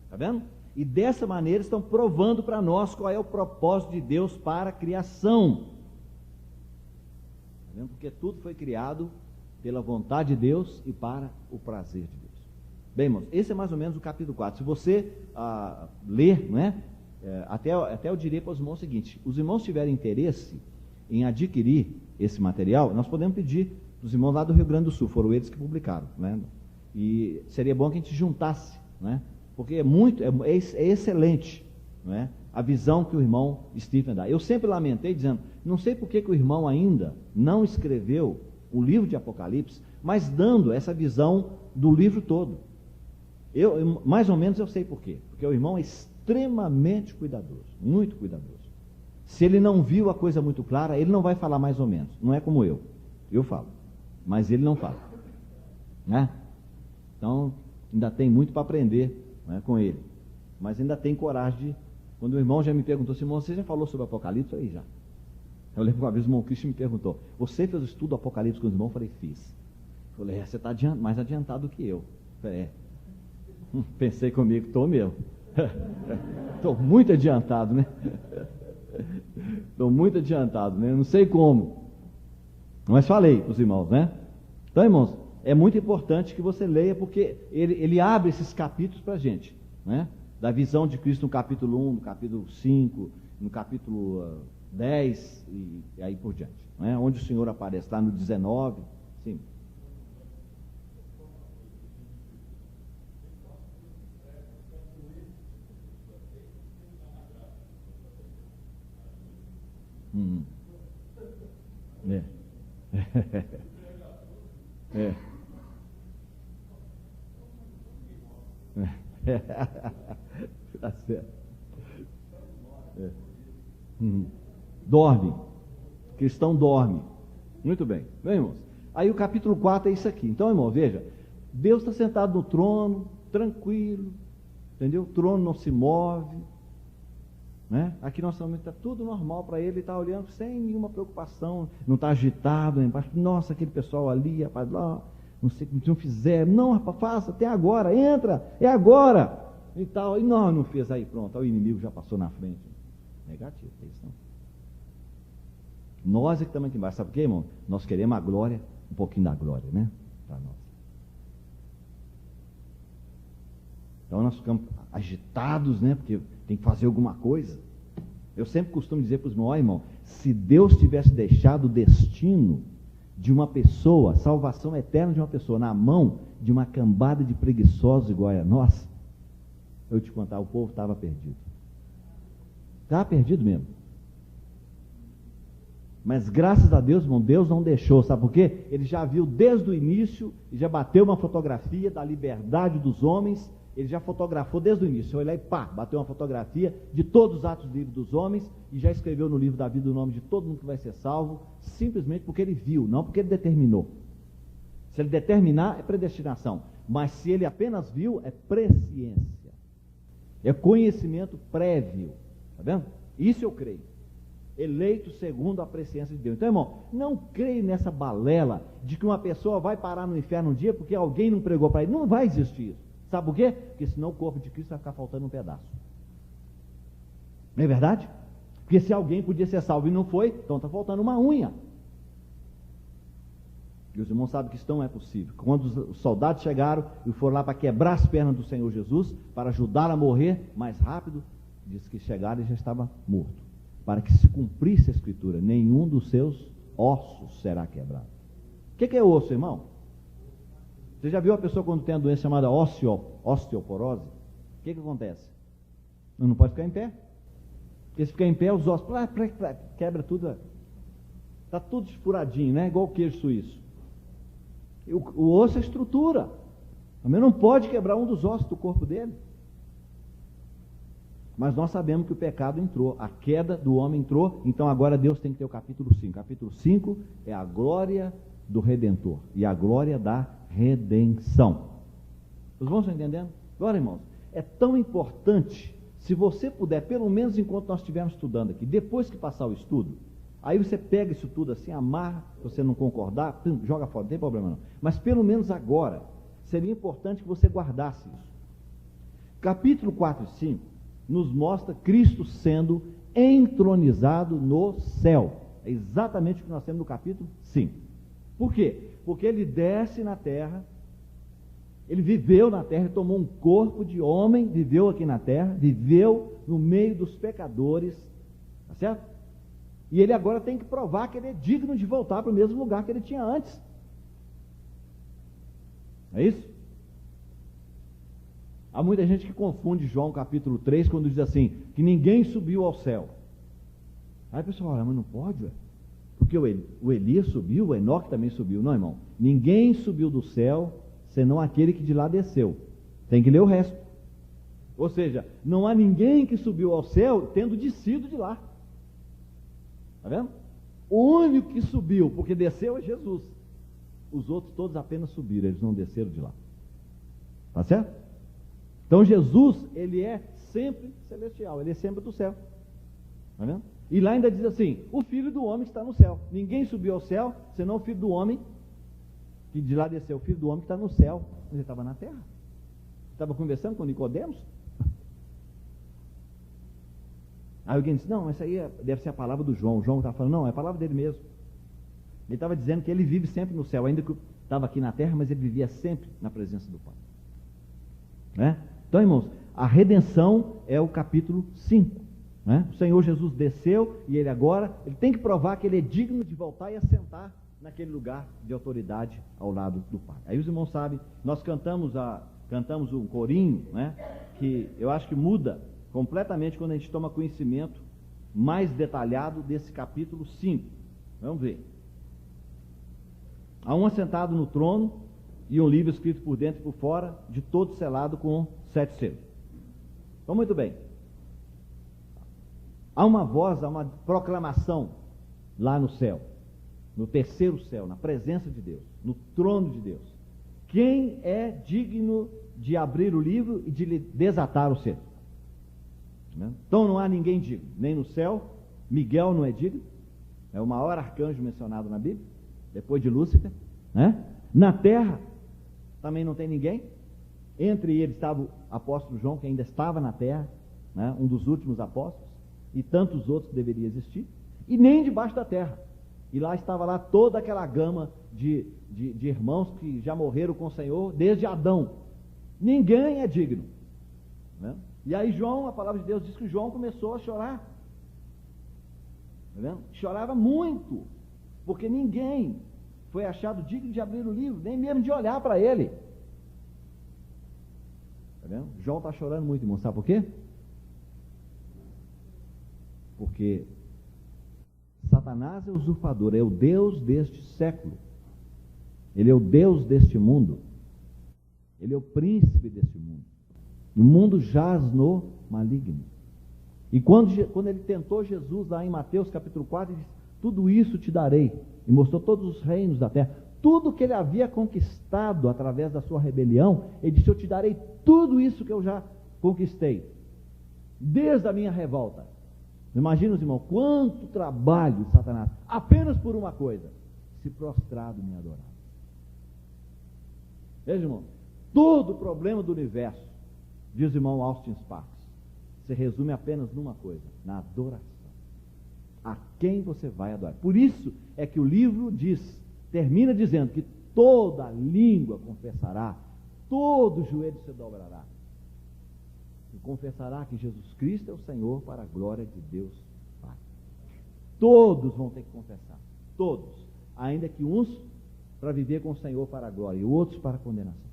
está vendo? E dessa maneira estão provando para nós qual é o propósito de Deus para a criação. Está vendo? Porque tudo foi criado pela vontade de Deus e para o prazer de Deus. Bem, irmãos, esse é mais ou menos o capítulo 4. Se você ler, não é? Até eu diria para os irmãos o seguinte: os irmãos tiverem interesse em adquirir esse material, nós podemos pedir dos irmãos lá do Rio Grande do Sul, foram eles que publicaram, né? E seria bom que a gente juntasse, né? porque é excelente, não é? A visão que o irmão Stephen dá. Eu sempre lamentei dizendo, não sei por que o irmão ainda não escreveu o livro de Apocalipse, mas dando essa visão do livro todo. Mais ou menos eu sei por quê, porque o irmão é extremamente cuidadoso, muito cuidadoso. Se ele não viu a coisa muito clara, ele não vai falar mais ou menos, não é como eu falo, mas ele não fala, né? Então, ainda tem muito para aprender, né, com ele, mas ainda tem coragem de... Quando o irmão já me perguntou, Simão, você já falou sobre Apocalipse? Aí já. Eu lembro uma vez o irmão Cristo me perguntou, você fez o estudo do Apocalipse com os irmãos? Eu falei, fiz. Eu falei, você está mais adiantado do que eu. Eu falei, pensei comigo, estou mesmo. Estou muito adiantado, né? Estou muito adiantado, né? Não sei como. Mas falei para os irmãos, né? Então, irmãos, é muito importante que você leia, porque ele abre esses capítulos para a gente, né? Da visão de Cristo no capítulo 1, no capítulo 5, no capítulo 10 e aí por diante, né? Onde o Senhor aparece, lá no 19, sim. É. É. Tá certo. É. Dorme. O cristão dorme. Muito bem. Bem, irmãos. Aí o capítulo 4 é isso aqui. Então, irmão, veja. Deus está sentado no trono, tranquilo. Entendeu? O trono não se move. Né? Aqui nós estamos, está tudo normal para ele, ele está olhando sem nenhuma preocupação, não está agitado, embaixo, nossa, aquele pessoal ali, rapaz, lá, não sei o que não fizeram, não, rapaz, faça, até agora, entra, é agora, e tal, e não fez, aí pronto, o inimigo já passou na frente. Negativo, é isso não. Nós é que estamos aqui embaixo, sabe por quê, irmão? Nós queremos a glória, um pouquinho da glória, né, para nós. Então nós ficamos agitados, né, porque tem que fazer alguma coisa. Eu sempre costumo dizer para os meus irmãos, se Deus tivesse deixado o destino de uma pessoa, salvação eterna de uma pessoa, na mão de uma cambada de preguiçosos igual a nós, eu te contar, o povo estava perdido. Estava perdido mesmo. Mas graças a Deus, irmão, Deus não deixou, sabe por quê? Ele já viu desde o início, e já bateu uma fotografia da liberdade dos homens. Ele já fotografou desde o início, olhou lá e pá, bateu uma fotografia de todos os atos livres dos homens e já escreveu no livro da vida o nome de todo mundo que vai ser salvo, simplesmente porque ele viu, não porque ele determinou. Se ele determinar, é predestinação, mas se ele apenas viu, é presciência, é conhecimento prévio, tá vendo? Isso eu creio, eleito segundo a presciência de Deus. Então, irmão, não creio nessa balela de que uma pessoa vai parar no inferno um dia porque alguém não pregou para ele, não vai existir isso. Sabe por quê? Porque senão o corpo de Cristo vai ficar faltando um pedaço. Não é verdade? Porque se alguém podia ser salvo e não foi, então está faltando uma unha. E os irmãos sabem que isso não é possível. Quando os soldados chegaram e foram lá para quebrar as pernas do Senhor Jesus, para ajudá-lo a morrer mais rápido, diz que chegaram e já estava morto. Para que se cumprisse a Escritura, nenhum dos seus ossos será quebrado. O que é osso, irmão? Você já viu a pessoa quando tem a doença chamada osteoporose? O que acontece? Não pode ficar em pé. Porque se ficar em pé, os ossos quebra tudo. Está tudo esfuradinho, né? Igual o queijo suíço. O osso é estrutura. Também não pode quebrar um dos ossos do corpo dele. Mas nós sabemos que o pecado entrou, a queda do homem entrou, então agora Deus tem que ter o capítulo 5. Capítulo 5 é a glória do Redentor e a glória da redenção. Os irmãos estão entendendo? Agora, irmãos, é tão importante, se você puder, pelo menos enquanto nós estivermos estudando aqui, depois que passar o estudo, aí você pega isso tudo assim, amarra, se você não concordar, joga fora, não tem problema não. Mas pelo menos agora, seria importante que você guardasse isso. Capítulo 4 e 5 nos mostra Cristo sendo entronizado no céu. É exatamente o que nós temos no capítulo 5. Por quê? Porque ele desce na terra, ele viveu na terra, tomou um corpo de homem, viveu aqui na terra, viveu no meio dos pecadores, tá certo? E ele agora tem que provar que ele é digno de voltar para o mesmo lugar que ele tinha antes. É isso? Há muita gente que confunde João capítulo 3 quando diz assim, que ninguém subiu ao céu. Aí o pessoal fala, mas não pode, ué? Porque o Elias subiu, o Enoque também subiu. Não, irmão, ninguém subiu do céu, senão aquele que de lá desceu. Tem que ler o resto. Ou seja, não há ninguém que subiu ao céu tendo descido de lá. Está vendo? O único que subiu, porque desceu, é Jesus. Os outros todos apenas subiram, eles não desceram de lá. Está certo? Então Jesus, ele é sempre celestial, ele é sempre do céu. Está vendo? E lá ainda diz assim, o Filho do Homem está no céu. Ninguém subiu ao céu, senão o Filho do Homem, que de lá desceu, o Filho do Homem que está no céu. Ele estava na terra. Estava conversando com Nicodemos. Aí alguém disse, não, essa aí deve ser a palavra do João. O João estava falando, não, é a palavra dele mesmo. Ele estava dizendo que ele vive sempre no céu, ainda que estava aqui na terra, mas ele vivia sempre na presença do Pai. Né? Então, irmãos, a redenção é o capítulo 5. Né? O Senhor Jesus desceu e ele agora, ele tem que provar que ele é digno de voltar e assentar naquele lugar de autoridade ao lado do Pai. Aí os irmãos sabem, nós cantamos um corinho, né, que eu acho que muda completamente quando a gente toma conhecimento mais detalhado desse capítulo 5. Vamos ver. Há um assentado no trono e um livro escrito por dentro e por fora, de todo selado com 7 selos. Então, muito bem. Há uma voz, há uma proclamação lá no céu, no terceiro céu, na presença de Deus, no trono de Deus. Quem é digno de abrir o livro e de lhe desatar o selo? Então não há ninguém digno, nem no céu. Miguel não é digno, é o maior arcanjo mencionado na Bíblia, depois de Lúcifer, né? Na terra também não tem ninguém. Entre eles estava o apóstolo João, que ainda estava na terra, né? Um dos últimos apóstolos, e tantos outros que deveriam existir, e nem debaixo da terra. E lá estava lá toda aquela gama de irmãos que já morreram com o Senhor desde Adão. Ninguém é digno, né? E aí João, a palavra de Deus diz que João começou a chorar. Tá vendo? Chorava muito, porque ninguém foi achado digno de abrir o livro, nem mesmo de olhar para ele. Tá vendo? João está chorando muito, irmão. Sabe por quê? Porque Satanás é o usurpador, é o Deus deste século. Ele é o Deus deste mundo. Ele é o príncipe deste mundo. O mundo jaz no maligno. E quando ele tentou Jesus lá em Mateus capítulo 4, ele disse, tudo isso te darei. E mostrou todos os reinos da terra. Tudo que ele havia conquistado através da sua rebelião, ele disse, eu te darei tudo isso que eu já conquistei. Desde a minha revolta. Imagina, irmão, quanto trabalho de Satanás, apenas por uma coisa, se prostrado me adorar. Veja, irmão, todo o problema do universo, diz o irmão Austin Sparks, se resume apenas numa coisa, na adoração. A quem você vai adorar? Por isso é que o livro termina dizendo que toda língua confessará, todo joelho se dobrará e confessará que Jesus Cristo é o Senhor para a glória de Deus Pai. Todos vão ter que confessar, todos, ainda que uns para viver com o Senhor para a glória e outros para a condenação.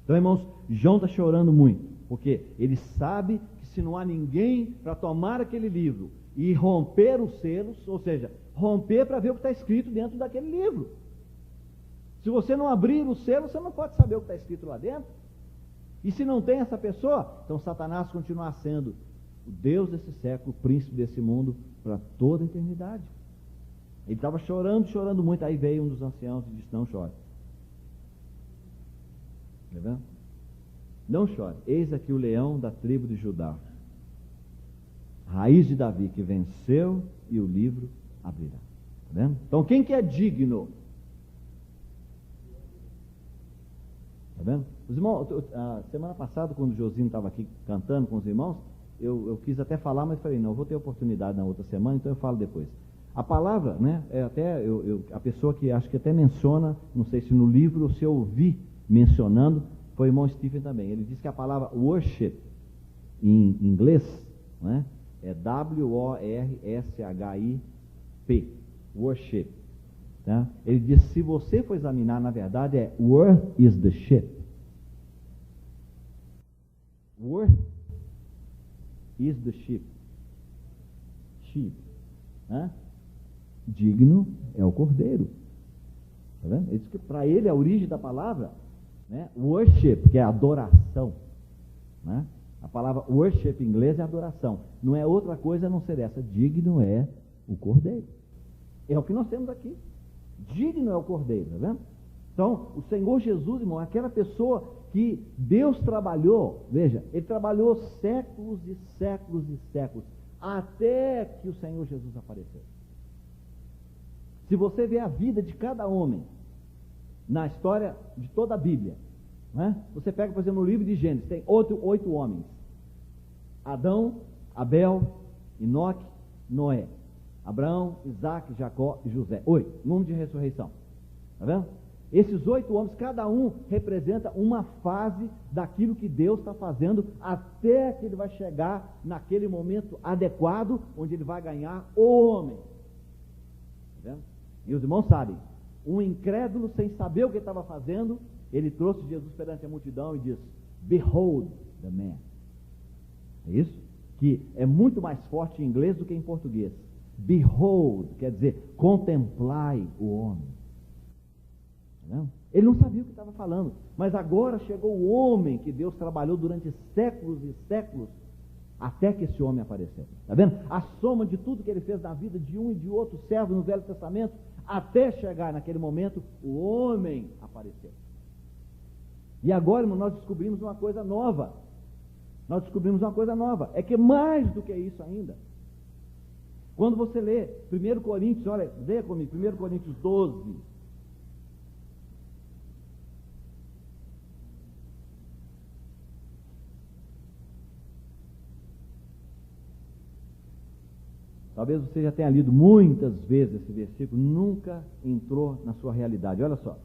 Então, irmãos, João está chorando muito, porque ele sabe que se não há ninguém para tomar aquele livro e romper os selos, ou seja, romper para ver o que está escrito dentro daquele livro. Se você não abrir o selo, você não pode saber o que está escrito lá dentro. E se não tem essa pessoa, então Satanás continua sendo o Deus desse século, o príncipe desse mundo, para toda a eternidade. Ele estava chorando muito. Aí veio um dos anciãos e disse, não chore. Está vendo? Não chore. Eis aqui o leão da tribo de Judá, raiz de Davi, que venceu e o livro abrirá. Está vendo? Então quem que é digno? Está vendo? Os irmãos, a semana passada, quando o Josino estava aqui cantando com os irmãos, eu quis até falar, mas falei, não, eu vou ter oportunidade na outra semana, então eu falo depois. A palavra, né, é até, a pessoa que acho que até menciona, não sei se no livro ou se eu ouvi mencionando, foi o irmão Stephen também. Ele diz que a palavra worship, em inglês, né, é W-O-R-S-H-I-P, worship. Tá? Ele diz, se você for examinar, na verdade é worth is the ship. Worth is the sheep. Sheep. Digno é o cordeiro. Tá vendo? Ele diz que para ele a origem da palavra, né, worship, que é adoração, né? A palavra worship em inglês é adoração. Não é outra coisa a não ser essa. Digno é o cordeiro. É o que nós temos aqui. Digno é o cordeiro, tá vendo? Então, o Senhor Jesus, irmão, é aquela pessoa que Deus trabalhou, veja, Ele trabalhou séculos e séculos e séculos, até que o Senhor Jesus apareceu. Se você vê a vida de cada homem, na história de toda a Bíblia, né? Você pega, por exemplo, no livro de Gênesis, tem oito homens: Adão, Abel, Enoque, Noé, Abraão, Isaac, Jacó e José. 8, nome de ressurreição. Está vendo? Esses 8 homens, cada um representa uma fase daquilo que Deus está fazendo, até que ele vai chegar naquele momento adequado, onde ele vai ganhar o homem. Está vendo? E os irmãos sabem, um incrédulo, sem saber o que estava fazendo, ele trouxe Jesus perante a multidão e diz: Behold the man. É isso? Que é muito mais forte em inglês do que em português. Behold, quer dizer, contemplai o homem. Não? Ele não sabia o que estava falando, mas agora chegou o homem que Deus trabalhou durante séculos e séculos, até que esse homem apareceu. Está vendo? A soma de tudo que ele fez na vida de um e de outro servo no Velho Testamento, até chegar naquele momento, o homem apareceu. E agora, irmão, nós descobrimos uma coisa nova. Nós descobrimos uma coisa nova. É que mais do que isso ainda. Quando você lê 1 Coríntios, olha, leia comigo, 1 Coríntios 12. Talvez você já tenha lido muitas vezes esse versículo, nunca entrou na sua realidade. Olha só,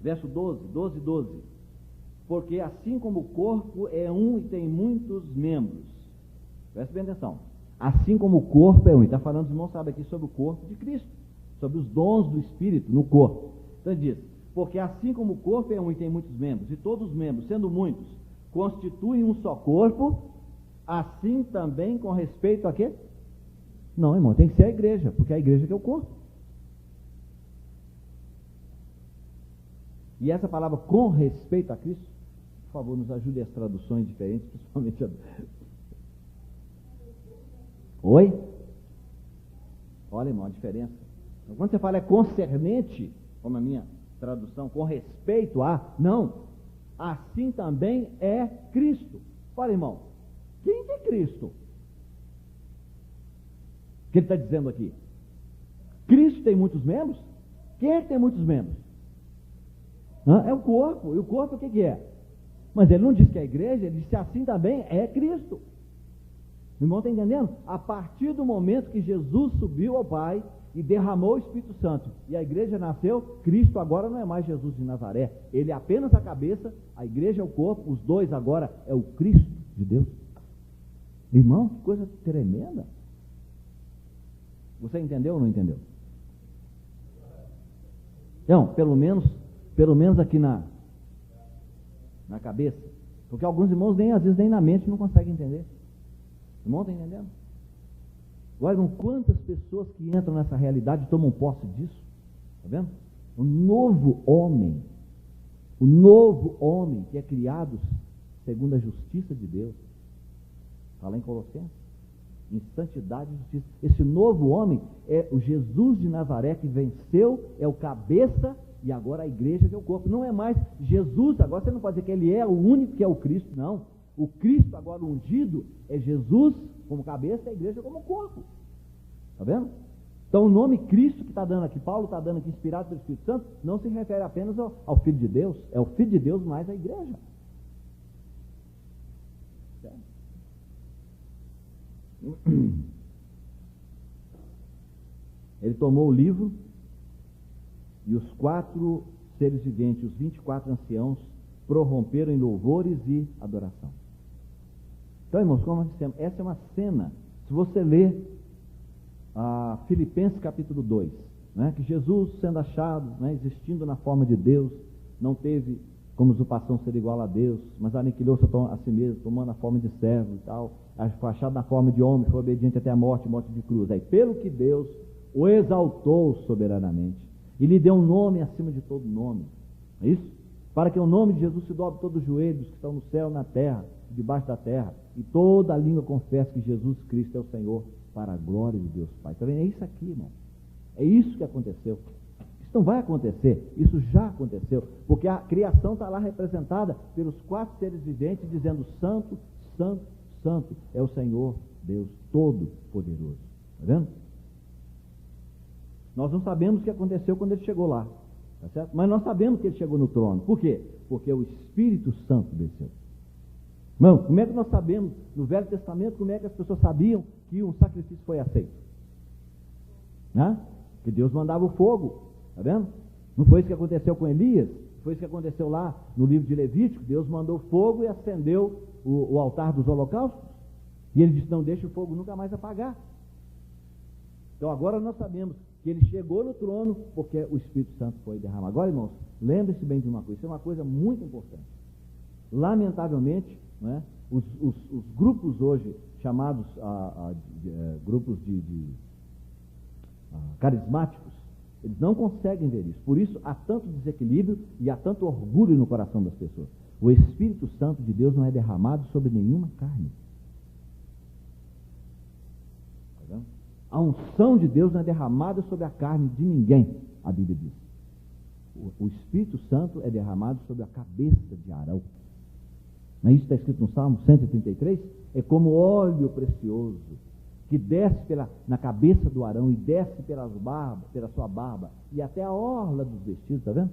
verso 12. Porque assim como o corpo é um e tem muitos membros, preste bem atenção, assim como o corpo é um, está falando, os irmãos sabem aqui sobre o corpo de Cristo, sobre os dons do Espírito no corpo. Então ele diz: porque assim como o corpo é um e tem muitos membros, e todos os membros, sendo muitos, constituem um só corpo, assim também com respeito a quê? Não, irmão, tem que ser a igreja, porque é a igreja que é o corpo. E essa palavra com respeito a Cristo, por favor, nos ajude as traduções diferentes, principalmente a... Oi? Olha, irmão, a diferença. Então, quando você fala é concernente, como a minha tradução, com respeito a, não, assim também é Cristo. Olha, irmão, quem é Cristo? O que ele está dizendo aqui? Cristo tem muitos membros? Quem é que tem muitos membros? É o corpo. E o corpo o que é? Mas ele não disse que é a igreja, ele disse assim também é Cristo. O irmão está entendendo? A partir do momento que Jesus subiu ao Pai e derramou o Espírito Santo e a igreja nasceu, Cristo agora não é mais Jesus de Nazaré. Ele é apenas a cabeça, a igreja é o corpo, os dois agora é o Cristo de Deus. Irmão, que coisa tremenda. Você entendeu ou não entendeu? Então, pelo menos aqui na cabeça, porque alguns irmãos às vezes nem na mente não conseguem entender. O irmão está entendendo? Agora, irmão, quantas pessoas que entram nessa realidade tomam posse disso? Está vendo? O novo homem que é criado segundo a justiça de Deus, está lá em Colossenses, em santidade e justiça. Esse novo homem é o Jesus de Nazaré que venceu, é o cabeça, e agora a igreja que é o corpo. Não é mais Jesus, agora você não pode dizer que ele é o único que é o Cristo, não. O Cristo agora ungido é Jesus como cabeça e a igreja como corpo. Está vendo? Então o nome Cristo que está dando aqui, Paulo está dando aqui, inspirado pelo Espírito Santo, não se refere apenas ao Filho de Deus, é o Filho de Deus mais a igreja. Certo? Ele tomou o livro e os 4 seres viventes, os 24 anciãos, prorromperam em louvores e adoração. Então, irmãos, como nós dissemos, essa é uma cena. Se você ler Filipenses capítulo 2, né, que Jesus, sendo achado, né, existindo na forma de Deus, não teve como usurpação ser igual a Deus, mas aniquilou-se a si mesmo, tomando a forma de servo e tal, foi achado na forma de homem, foi obediente até a morte de cruz. Aí, pelo que Deus o exaltou soberanamente, e lhe deu um nome acima de todo nome, é isso? Para que o nome de Jesus se dobre todos os joelhos que estão no céu, na terra, debaixo da terra, e toda a língua confesse que Jesus Cristo é o Senhor, para a glória de Deus Pai. Está vendo? É isso aqui, irmão. É isso que aconteceu. Isso não vai acontecer, isso já aconteceu, porque a criação está lá representada pelos 4 seres viventes, dizendo: Santo, Santo, Santo é o Senhor Deus Todo-Poderoso. Está vendo? Nós não sabemos o que aconteceu quando ele chegou lá, tá certo? Mas nós sabemos que ele chegou no trono. Por quê? Porque o Espírito Santo desceu. Irmão, como é que nós sabemos, no Velho Testamento, como é que as pessoas sabiam que um sacrifício foi aceito? Que Deus mandava o fogo, tá vendo? Não foi isso que aconteceu com Elias? Foi isso que aconteceu lá no livro de Levítico? Deus mandou fogo e acendeu o altar dos holocaustos, e ele disse: não deixe o fogo nunca mais apagar. Então agora nós sabemos que ele chegou no trono porque o Espírito Santo foi derramado. Agora, irmãos, lembre-se bem de uma coisa, isso é uma coisa muito importante. Lamentavelmente, né, os grupos hoje chamados grupos carismáticos, eles não conseguem ver isso. Por isso há tanto desequilíbrio e há tanto orgulho no coração das pessoas. O Espírito Santo de Deus não é derramado sobre nenhuma carne. Tá vendo? A unção de Deus não é derramada sobre a carne de ninguém, a Bíblia diz. O Espírito Santo é derramado sobre a cabeça de Arão. Não é isso que está escrito no Salmo 133? É como óleo precioso que desce na cabeça do Arão e desce pela sua barba e até a orla dos vestidos, está vendo?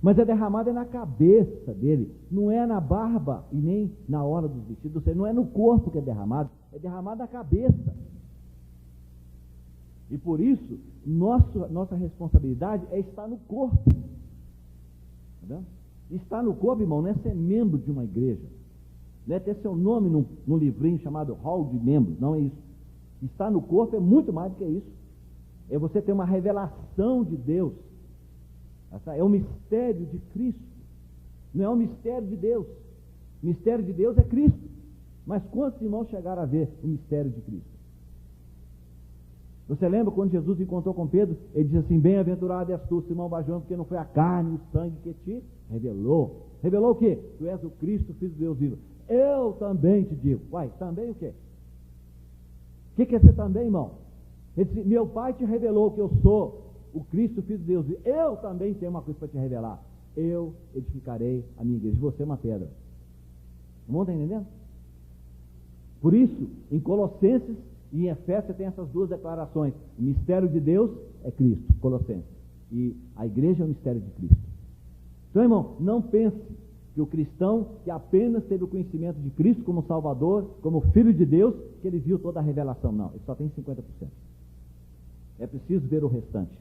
Mas é derramado na cabeça dele, não é na barba e nem na orla dos vestidos, ou seja, não é no corpo que é derramado na cabeça. E por isso, nossa responsabilidade é estar no corpo. Tá vendo? Estar no corpo, irmão, não é ser membro de uma igreja, não é ter seu nome num livrinho chamado Hall de Membros, não é isso. Estar no corpo é muito mais do que isso. É você ter uma revelação de Deus. É o mistério de Cristo. Não é o mistério de Deus. O mistério de Deus é Cristo. Mas quantos irmãos chegaram a ver o mistério de Cristo? Você lembra quando Jesus encontrou com Pedro? Ele disse assim: bem-aventurado és tu, Simão Barjão, porque não foi a carne e o sangue que te revelou. Revelou o quê? Tu és o Cristo, Filho de Deus vivo. Eu também te digo. Uai, também o quê? O que quer ser também, irmão? Ele disse: meu Pai te revelou que eu sou o Cristo, Filho de Deus vivo. Eu também tenho uma coisa para te revelar. Eu edificarei a minha igreja. Você é uma pedra. Não está entendendo? Por isso, em Colossenses e em Efésios você tem essas duas declarações. O mistério de Deus é Cristo, Colossenses. E a igreja é o mistério de Cristo. Então, irmão, não pense que o cristão que apenas teve o conhecimento de Cristo como Salvador, como Filho de Deus, que ele viu toda a revelação. Não, ele só tem 50%. É preciso ver o restante.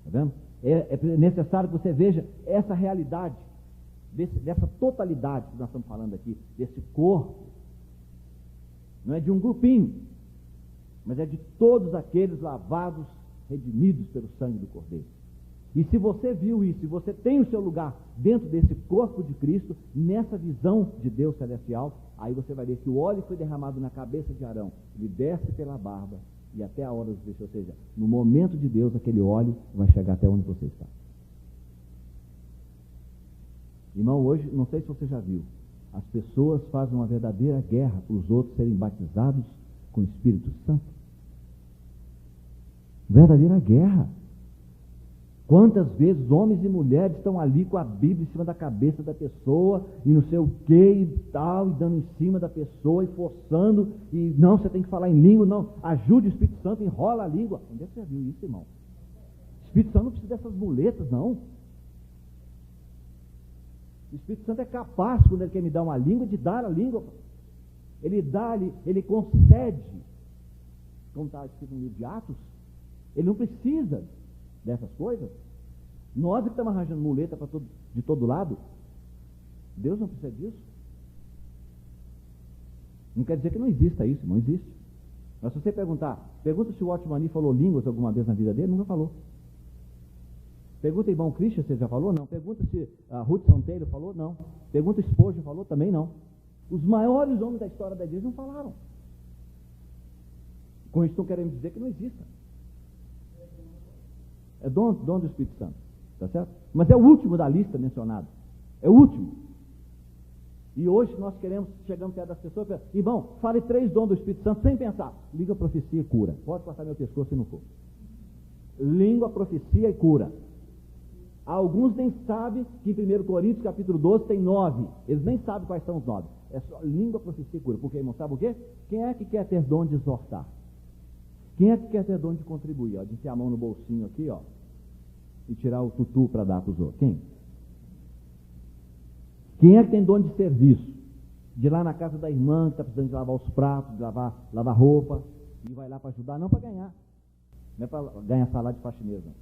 Está vendo? É necessário que você veja essa realidade, dessa totalidade que nós estamos falando aqui, desse corpo. Não é de um grupinho, mas é de todos aqueles lavados, redimidos pelo sangue do Cordeiro. E se você viu isso, se você tem o seu lugar dentro desse corpo de Cristo, nessa visão de Deus celestial, aí você vai ver que o óleo foi derramado na cabeça de Arão, ele desce pela barba e até a hora dos vestidos, ou seja, no momento de Deus, aquele óleo vai chegar até onde você está. Irmão, hoje, não sei se você já viu, as pessoas fazem uma verdadeira guerra para os outros serem batizados com o Espírito Santo. Verdadeira guerra. Quantas vezes homens e mulheres estão ali com a Bíblia em cima da cabeça da pessoa, e não sei o que e tal, e dando em cima da pessoa, e forçando, e não, você tem que falar em língua, não, ajude o Espírito Santo, enrola a língua. Onde é que você viu isso, irmão? O Espírito Santo não precisa dessas muletas, não. O Espírito Santo é capaz, quando ele quer me dar uma língua, de dar a língua. Ele dá, ele concede, como está escrito no livro de Atos, ele não precisa dessas coisas. Nós que estamos arranjando muleta de todo lado. Deus não precisa disso. Não quer dizer que não exista isso, não existe. Mas se você pergunta se o Watchman Nee falou línguas alguma vez na vida dele, nunca falou. Pergunta irmão Christian, você já falou? Não. Pergunta se a Hudson Taylor falou? Não. Pergunta Spurgeon falou? Também não. Os maiores homens da história da igreja não falaram. Com isso não queremos dizer que não exista. É dom do Espírito Santo, tá certo? Mas é o último da lista mencionado. É o último. E hoje nós chegamos perto das pessoas e falamos, irmão, fale 3 dons do Espírito Santo sem pensar. Língua, profecia e cura. Pode cortar meu pescoço se não for. Língua, profecia e cura. Alguns nem sabem que em 1 Coríntios capítulo 12 tem 9. Eles nem sabem quais são os 9. É só língua, profecia e cura. Porque, irmão, sabe o quê? Quem é que quer ter dom de exortar? Quem é que quer ter dom de contribuir? Ó, de enfiar a mão no bolsinho aqui, ó, e tirar o tutu para dar para os outros? Quem? Quem é que tem dom de serviço? De ir lá na casa da irmã que está precisando de lavar os pratos, de lavar roupa, e vai lá para ajudar, não para ganhar. Não é para ganhar salário de faxineiro, não.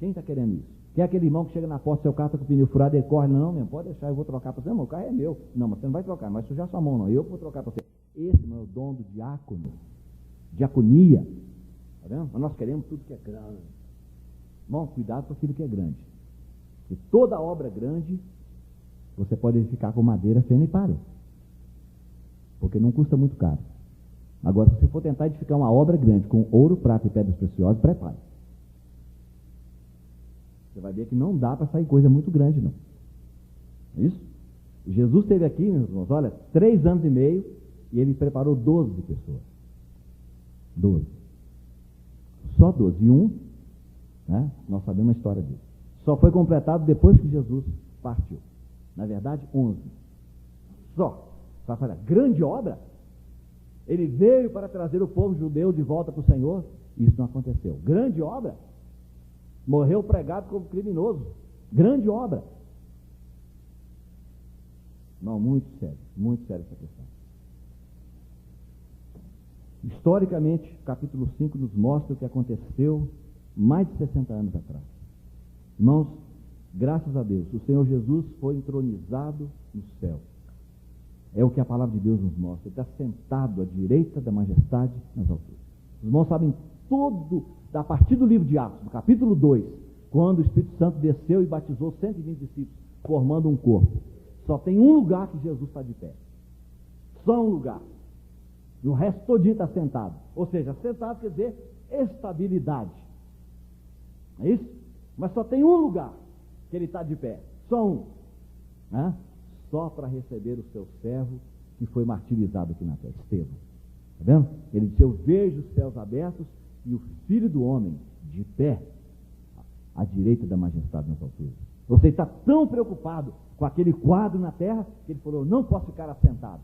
Quem está querendo isso? Quem é aquele irmão que chega na porta, seu carro está com o pneu furado, ele corre, não, meu, pode deixar, eu vou trocar para você. Não, o carro é meu. Não, mas você não vai trocar, não vai sujar sua mão, não. Eu vou trocar para você. Esse não é o dom do diácono. Diaconia. Tá vendo? Mas nós queremos tudo que é grande. Irmão, cuidado com aquilo que é grande. Porque toda obra grande, você pode edificar com madeira, feno e palha. Porque não custa muito caro. Agora, se você for tentar edificar uma obra grande com ouro, prata e pedras preciosas, prepare. Você vai ver que não dá para sair coisa muito grande, não. É isso? Jesus esteve aqui, meus irmãos, olha, 3 anos e meio, e ele preparou 12 pessoas. 12. Só 12. E né, nós sabemos a história dele. Só foi completado depois que Jesus partiu. Na verdade, 11. Só. Para fazer grande obra. Ele veio para trazer o povo judeu de volta para o Senhor. Isso não aconteceu. Grande obra. Morreu pregado como criminoso. Grande obra. Não, muito sério essa questão. Historicamente, capítulo 5 nos mostra o que aconteceu mais de 60 anos atrás. Irmãos, graças a Deus, o Senhor Jesus foi entronizado no céu. É o que a palavra de Deus nos mostra. Ele está sentado à direita da majestade nas alturas. Os irmãos sabem tudo, a partir do livro de Atos, no capítulo 2, quando o Espírito Santo desceu e batizou 120 discípulos, formando um corpo. Só tem um lugar que Jesus está de pé. Só um lugar. E o resto todinho está sentado. Ou seja, sentado quer dizer estabilidade. É isso? Mas só tem um lugar que ele está de pé. Só um. Né? Só para receber o seu servo que foi martirizado aqui na terra, Estevão. Está vendo? Ele disse, eu vejo os céus abertos e o Filho do Homem de pé à direita da majestade nas alturas. Você está tão preocupado com aquele quadro na terra que ele falou, não posso ficar assentado.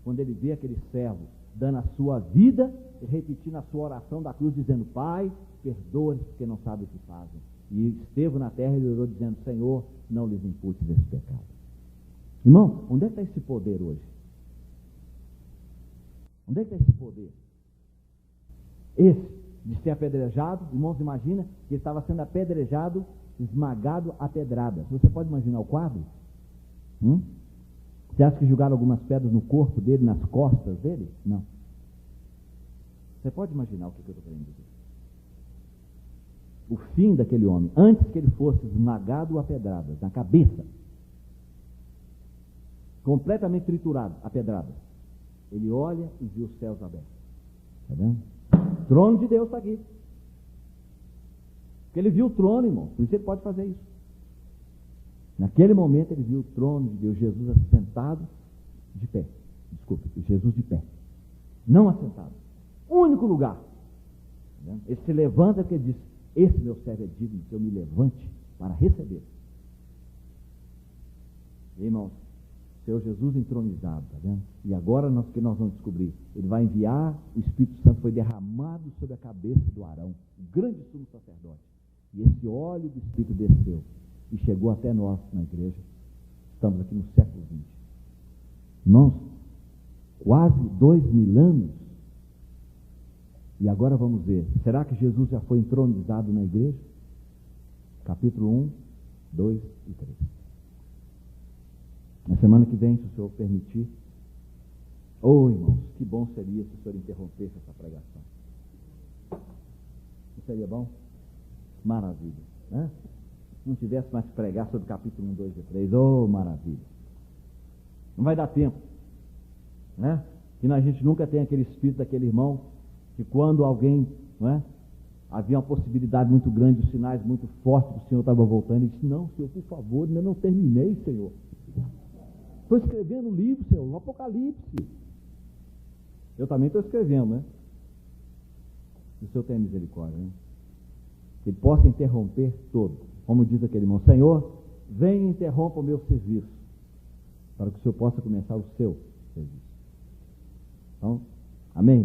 Quando ele vê aquele servo dando a sua vida e repetindo a sua oração da cruz, dizendo, Pai, perdoa-lhes porque não sabem o que fazem. E Estevão na terra, ele orou dizendo, Senhor, não lhes imputes esse pecado. Irmão, onde é que está esse poder hoje? Onde é que está esse poder? Esse, de ser apedrejado, irmãos, imagina que ele estava sendo apedrejado, esmagado a pedrada. Você pode imaginar o quadro? Você acha que jogaram algumas pedras no corpo dele, nas costas dele? Não. Você pode imaginar o que eu estou querendo dizer? O fim daquele homem, antes que ele fosse esmagado a pedradas, na cabeça, completamente triturado a pedrada, ele olha e viu os céus abertos. Está vendo? O trono de Deus está aqui. Porque ele viu o trono, irmão, por isso ele pode fazer isso. Naquele momento ele viu o trono de Deus, Jesus assentado de pé. Desculpe, Jesus de pé. Não assentado. Único lugar. Ele se levanta porque ele diz, esse meu servo é digno que eu me levante para receber. Irmãos, Senhor Jesus entronizado, tá vendo? E agora que nós vamos descobrir, ele vai enviar, o Espírito Santo foi derramado sobre a cabeça do Arão, o grande sumo sacerdote. E esse óleo do Espírito desceu e chegou até nós na igreja. Estamos aqui no século XX. Irmãos, quase 2000 anos. E agora vamos ver, será que Jesus já foi entronizado na igreja? Capítulo 1, 2 e 3. Na semana que vem, se o Senhor permitir. Irmãos, que bom seria se o Senhor interrompesse essa pregação. Não seria bom? Maravilha, né? não tivesse mais que pregar sobre capítulo 1, 2 e 3. Oh, maravilha! Não vai dar tempo, né? Que a gente nunca tem aquele espírito daquele irmão que quando alguém, não é? Havia uma possibilidade muito grande, os sinais muito fortes, que o Senhor estava voltando, e disse: não, Senhor, por favor, ainda não terminei, Senhor. Estou escrevendo um livro, Senhor, um Apocalipse. Eu também estou escrevendo, né? Que o Senhor tenha misericórdia, né? Que Ele possa interromper todo. Como diz aquele irmão: Senhor, venha e interrompa o meu serviço, para que o Senhor possa começar o seu serviço. Então, amém?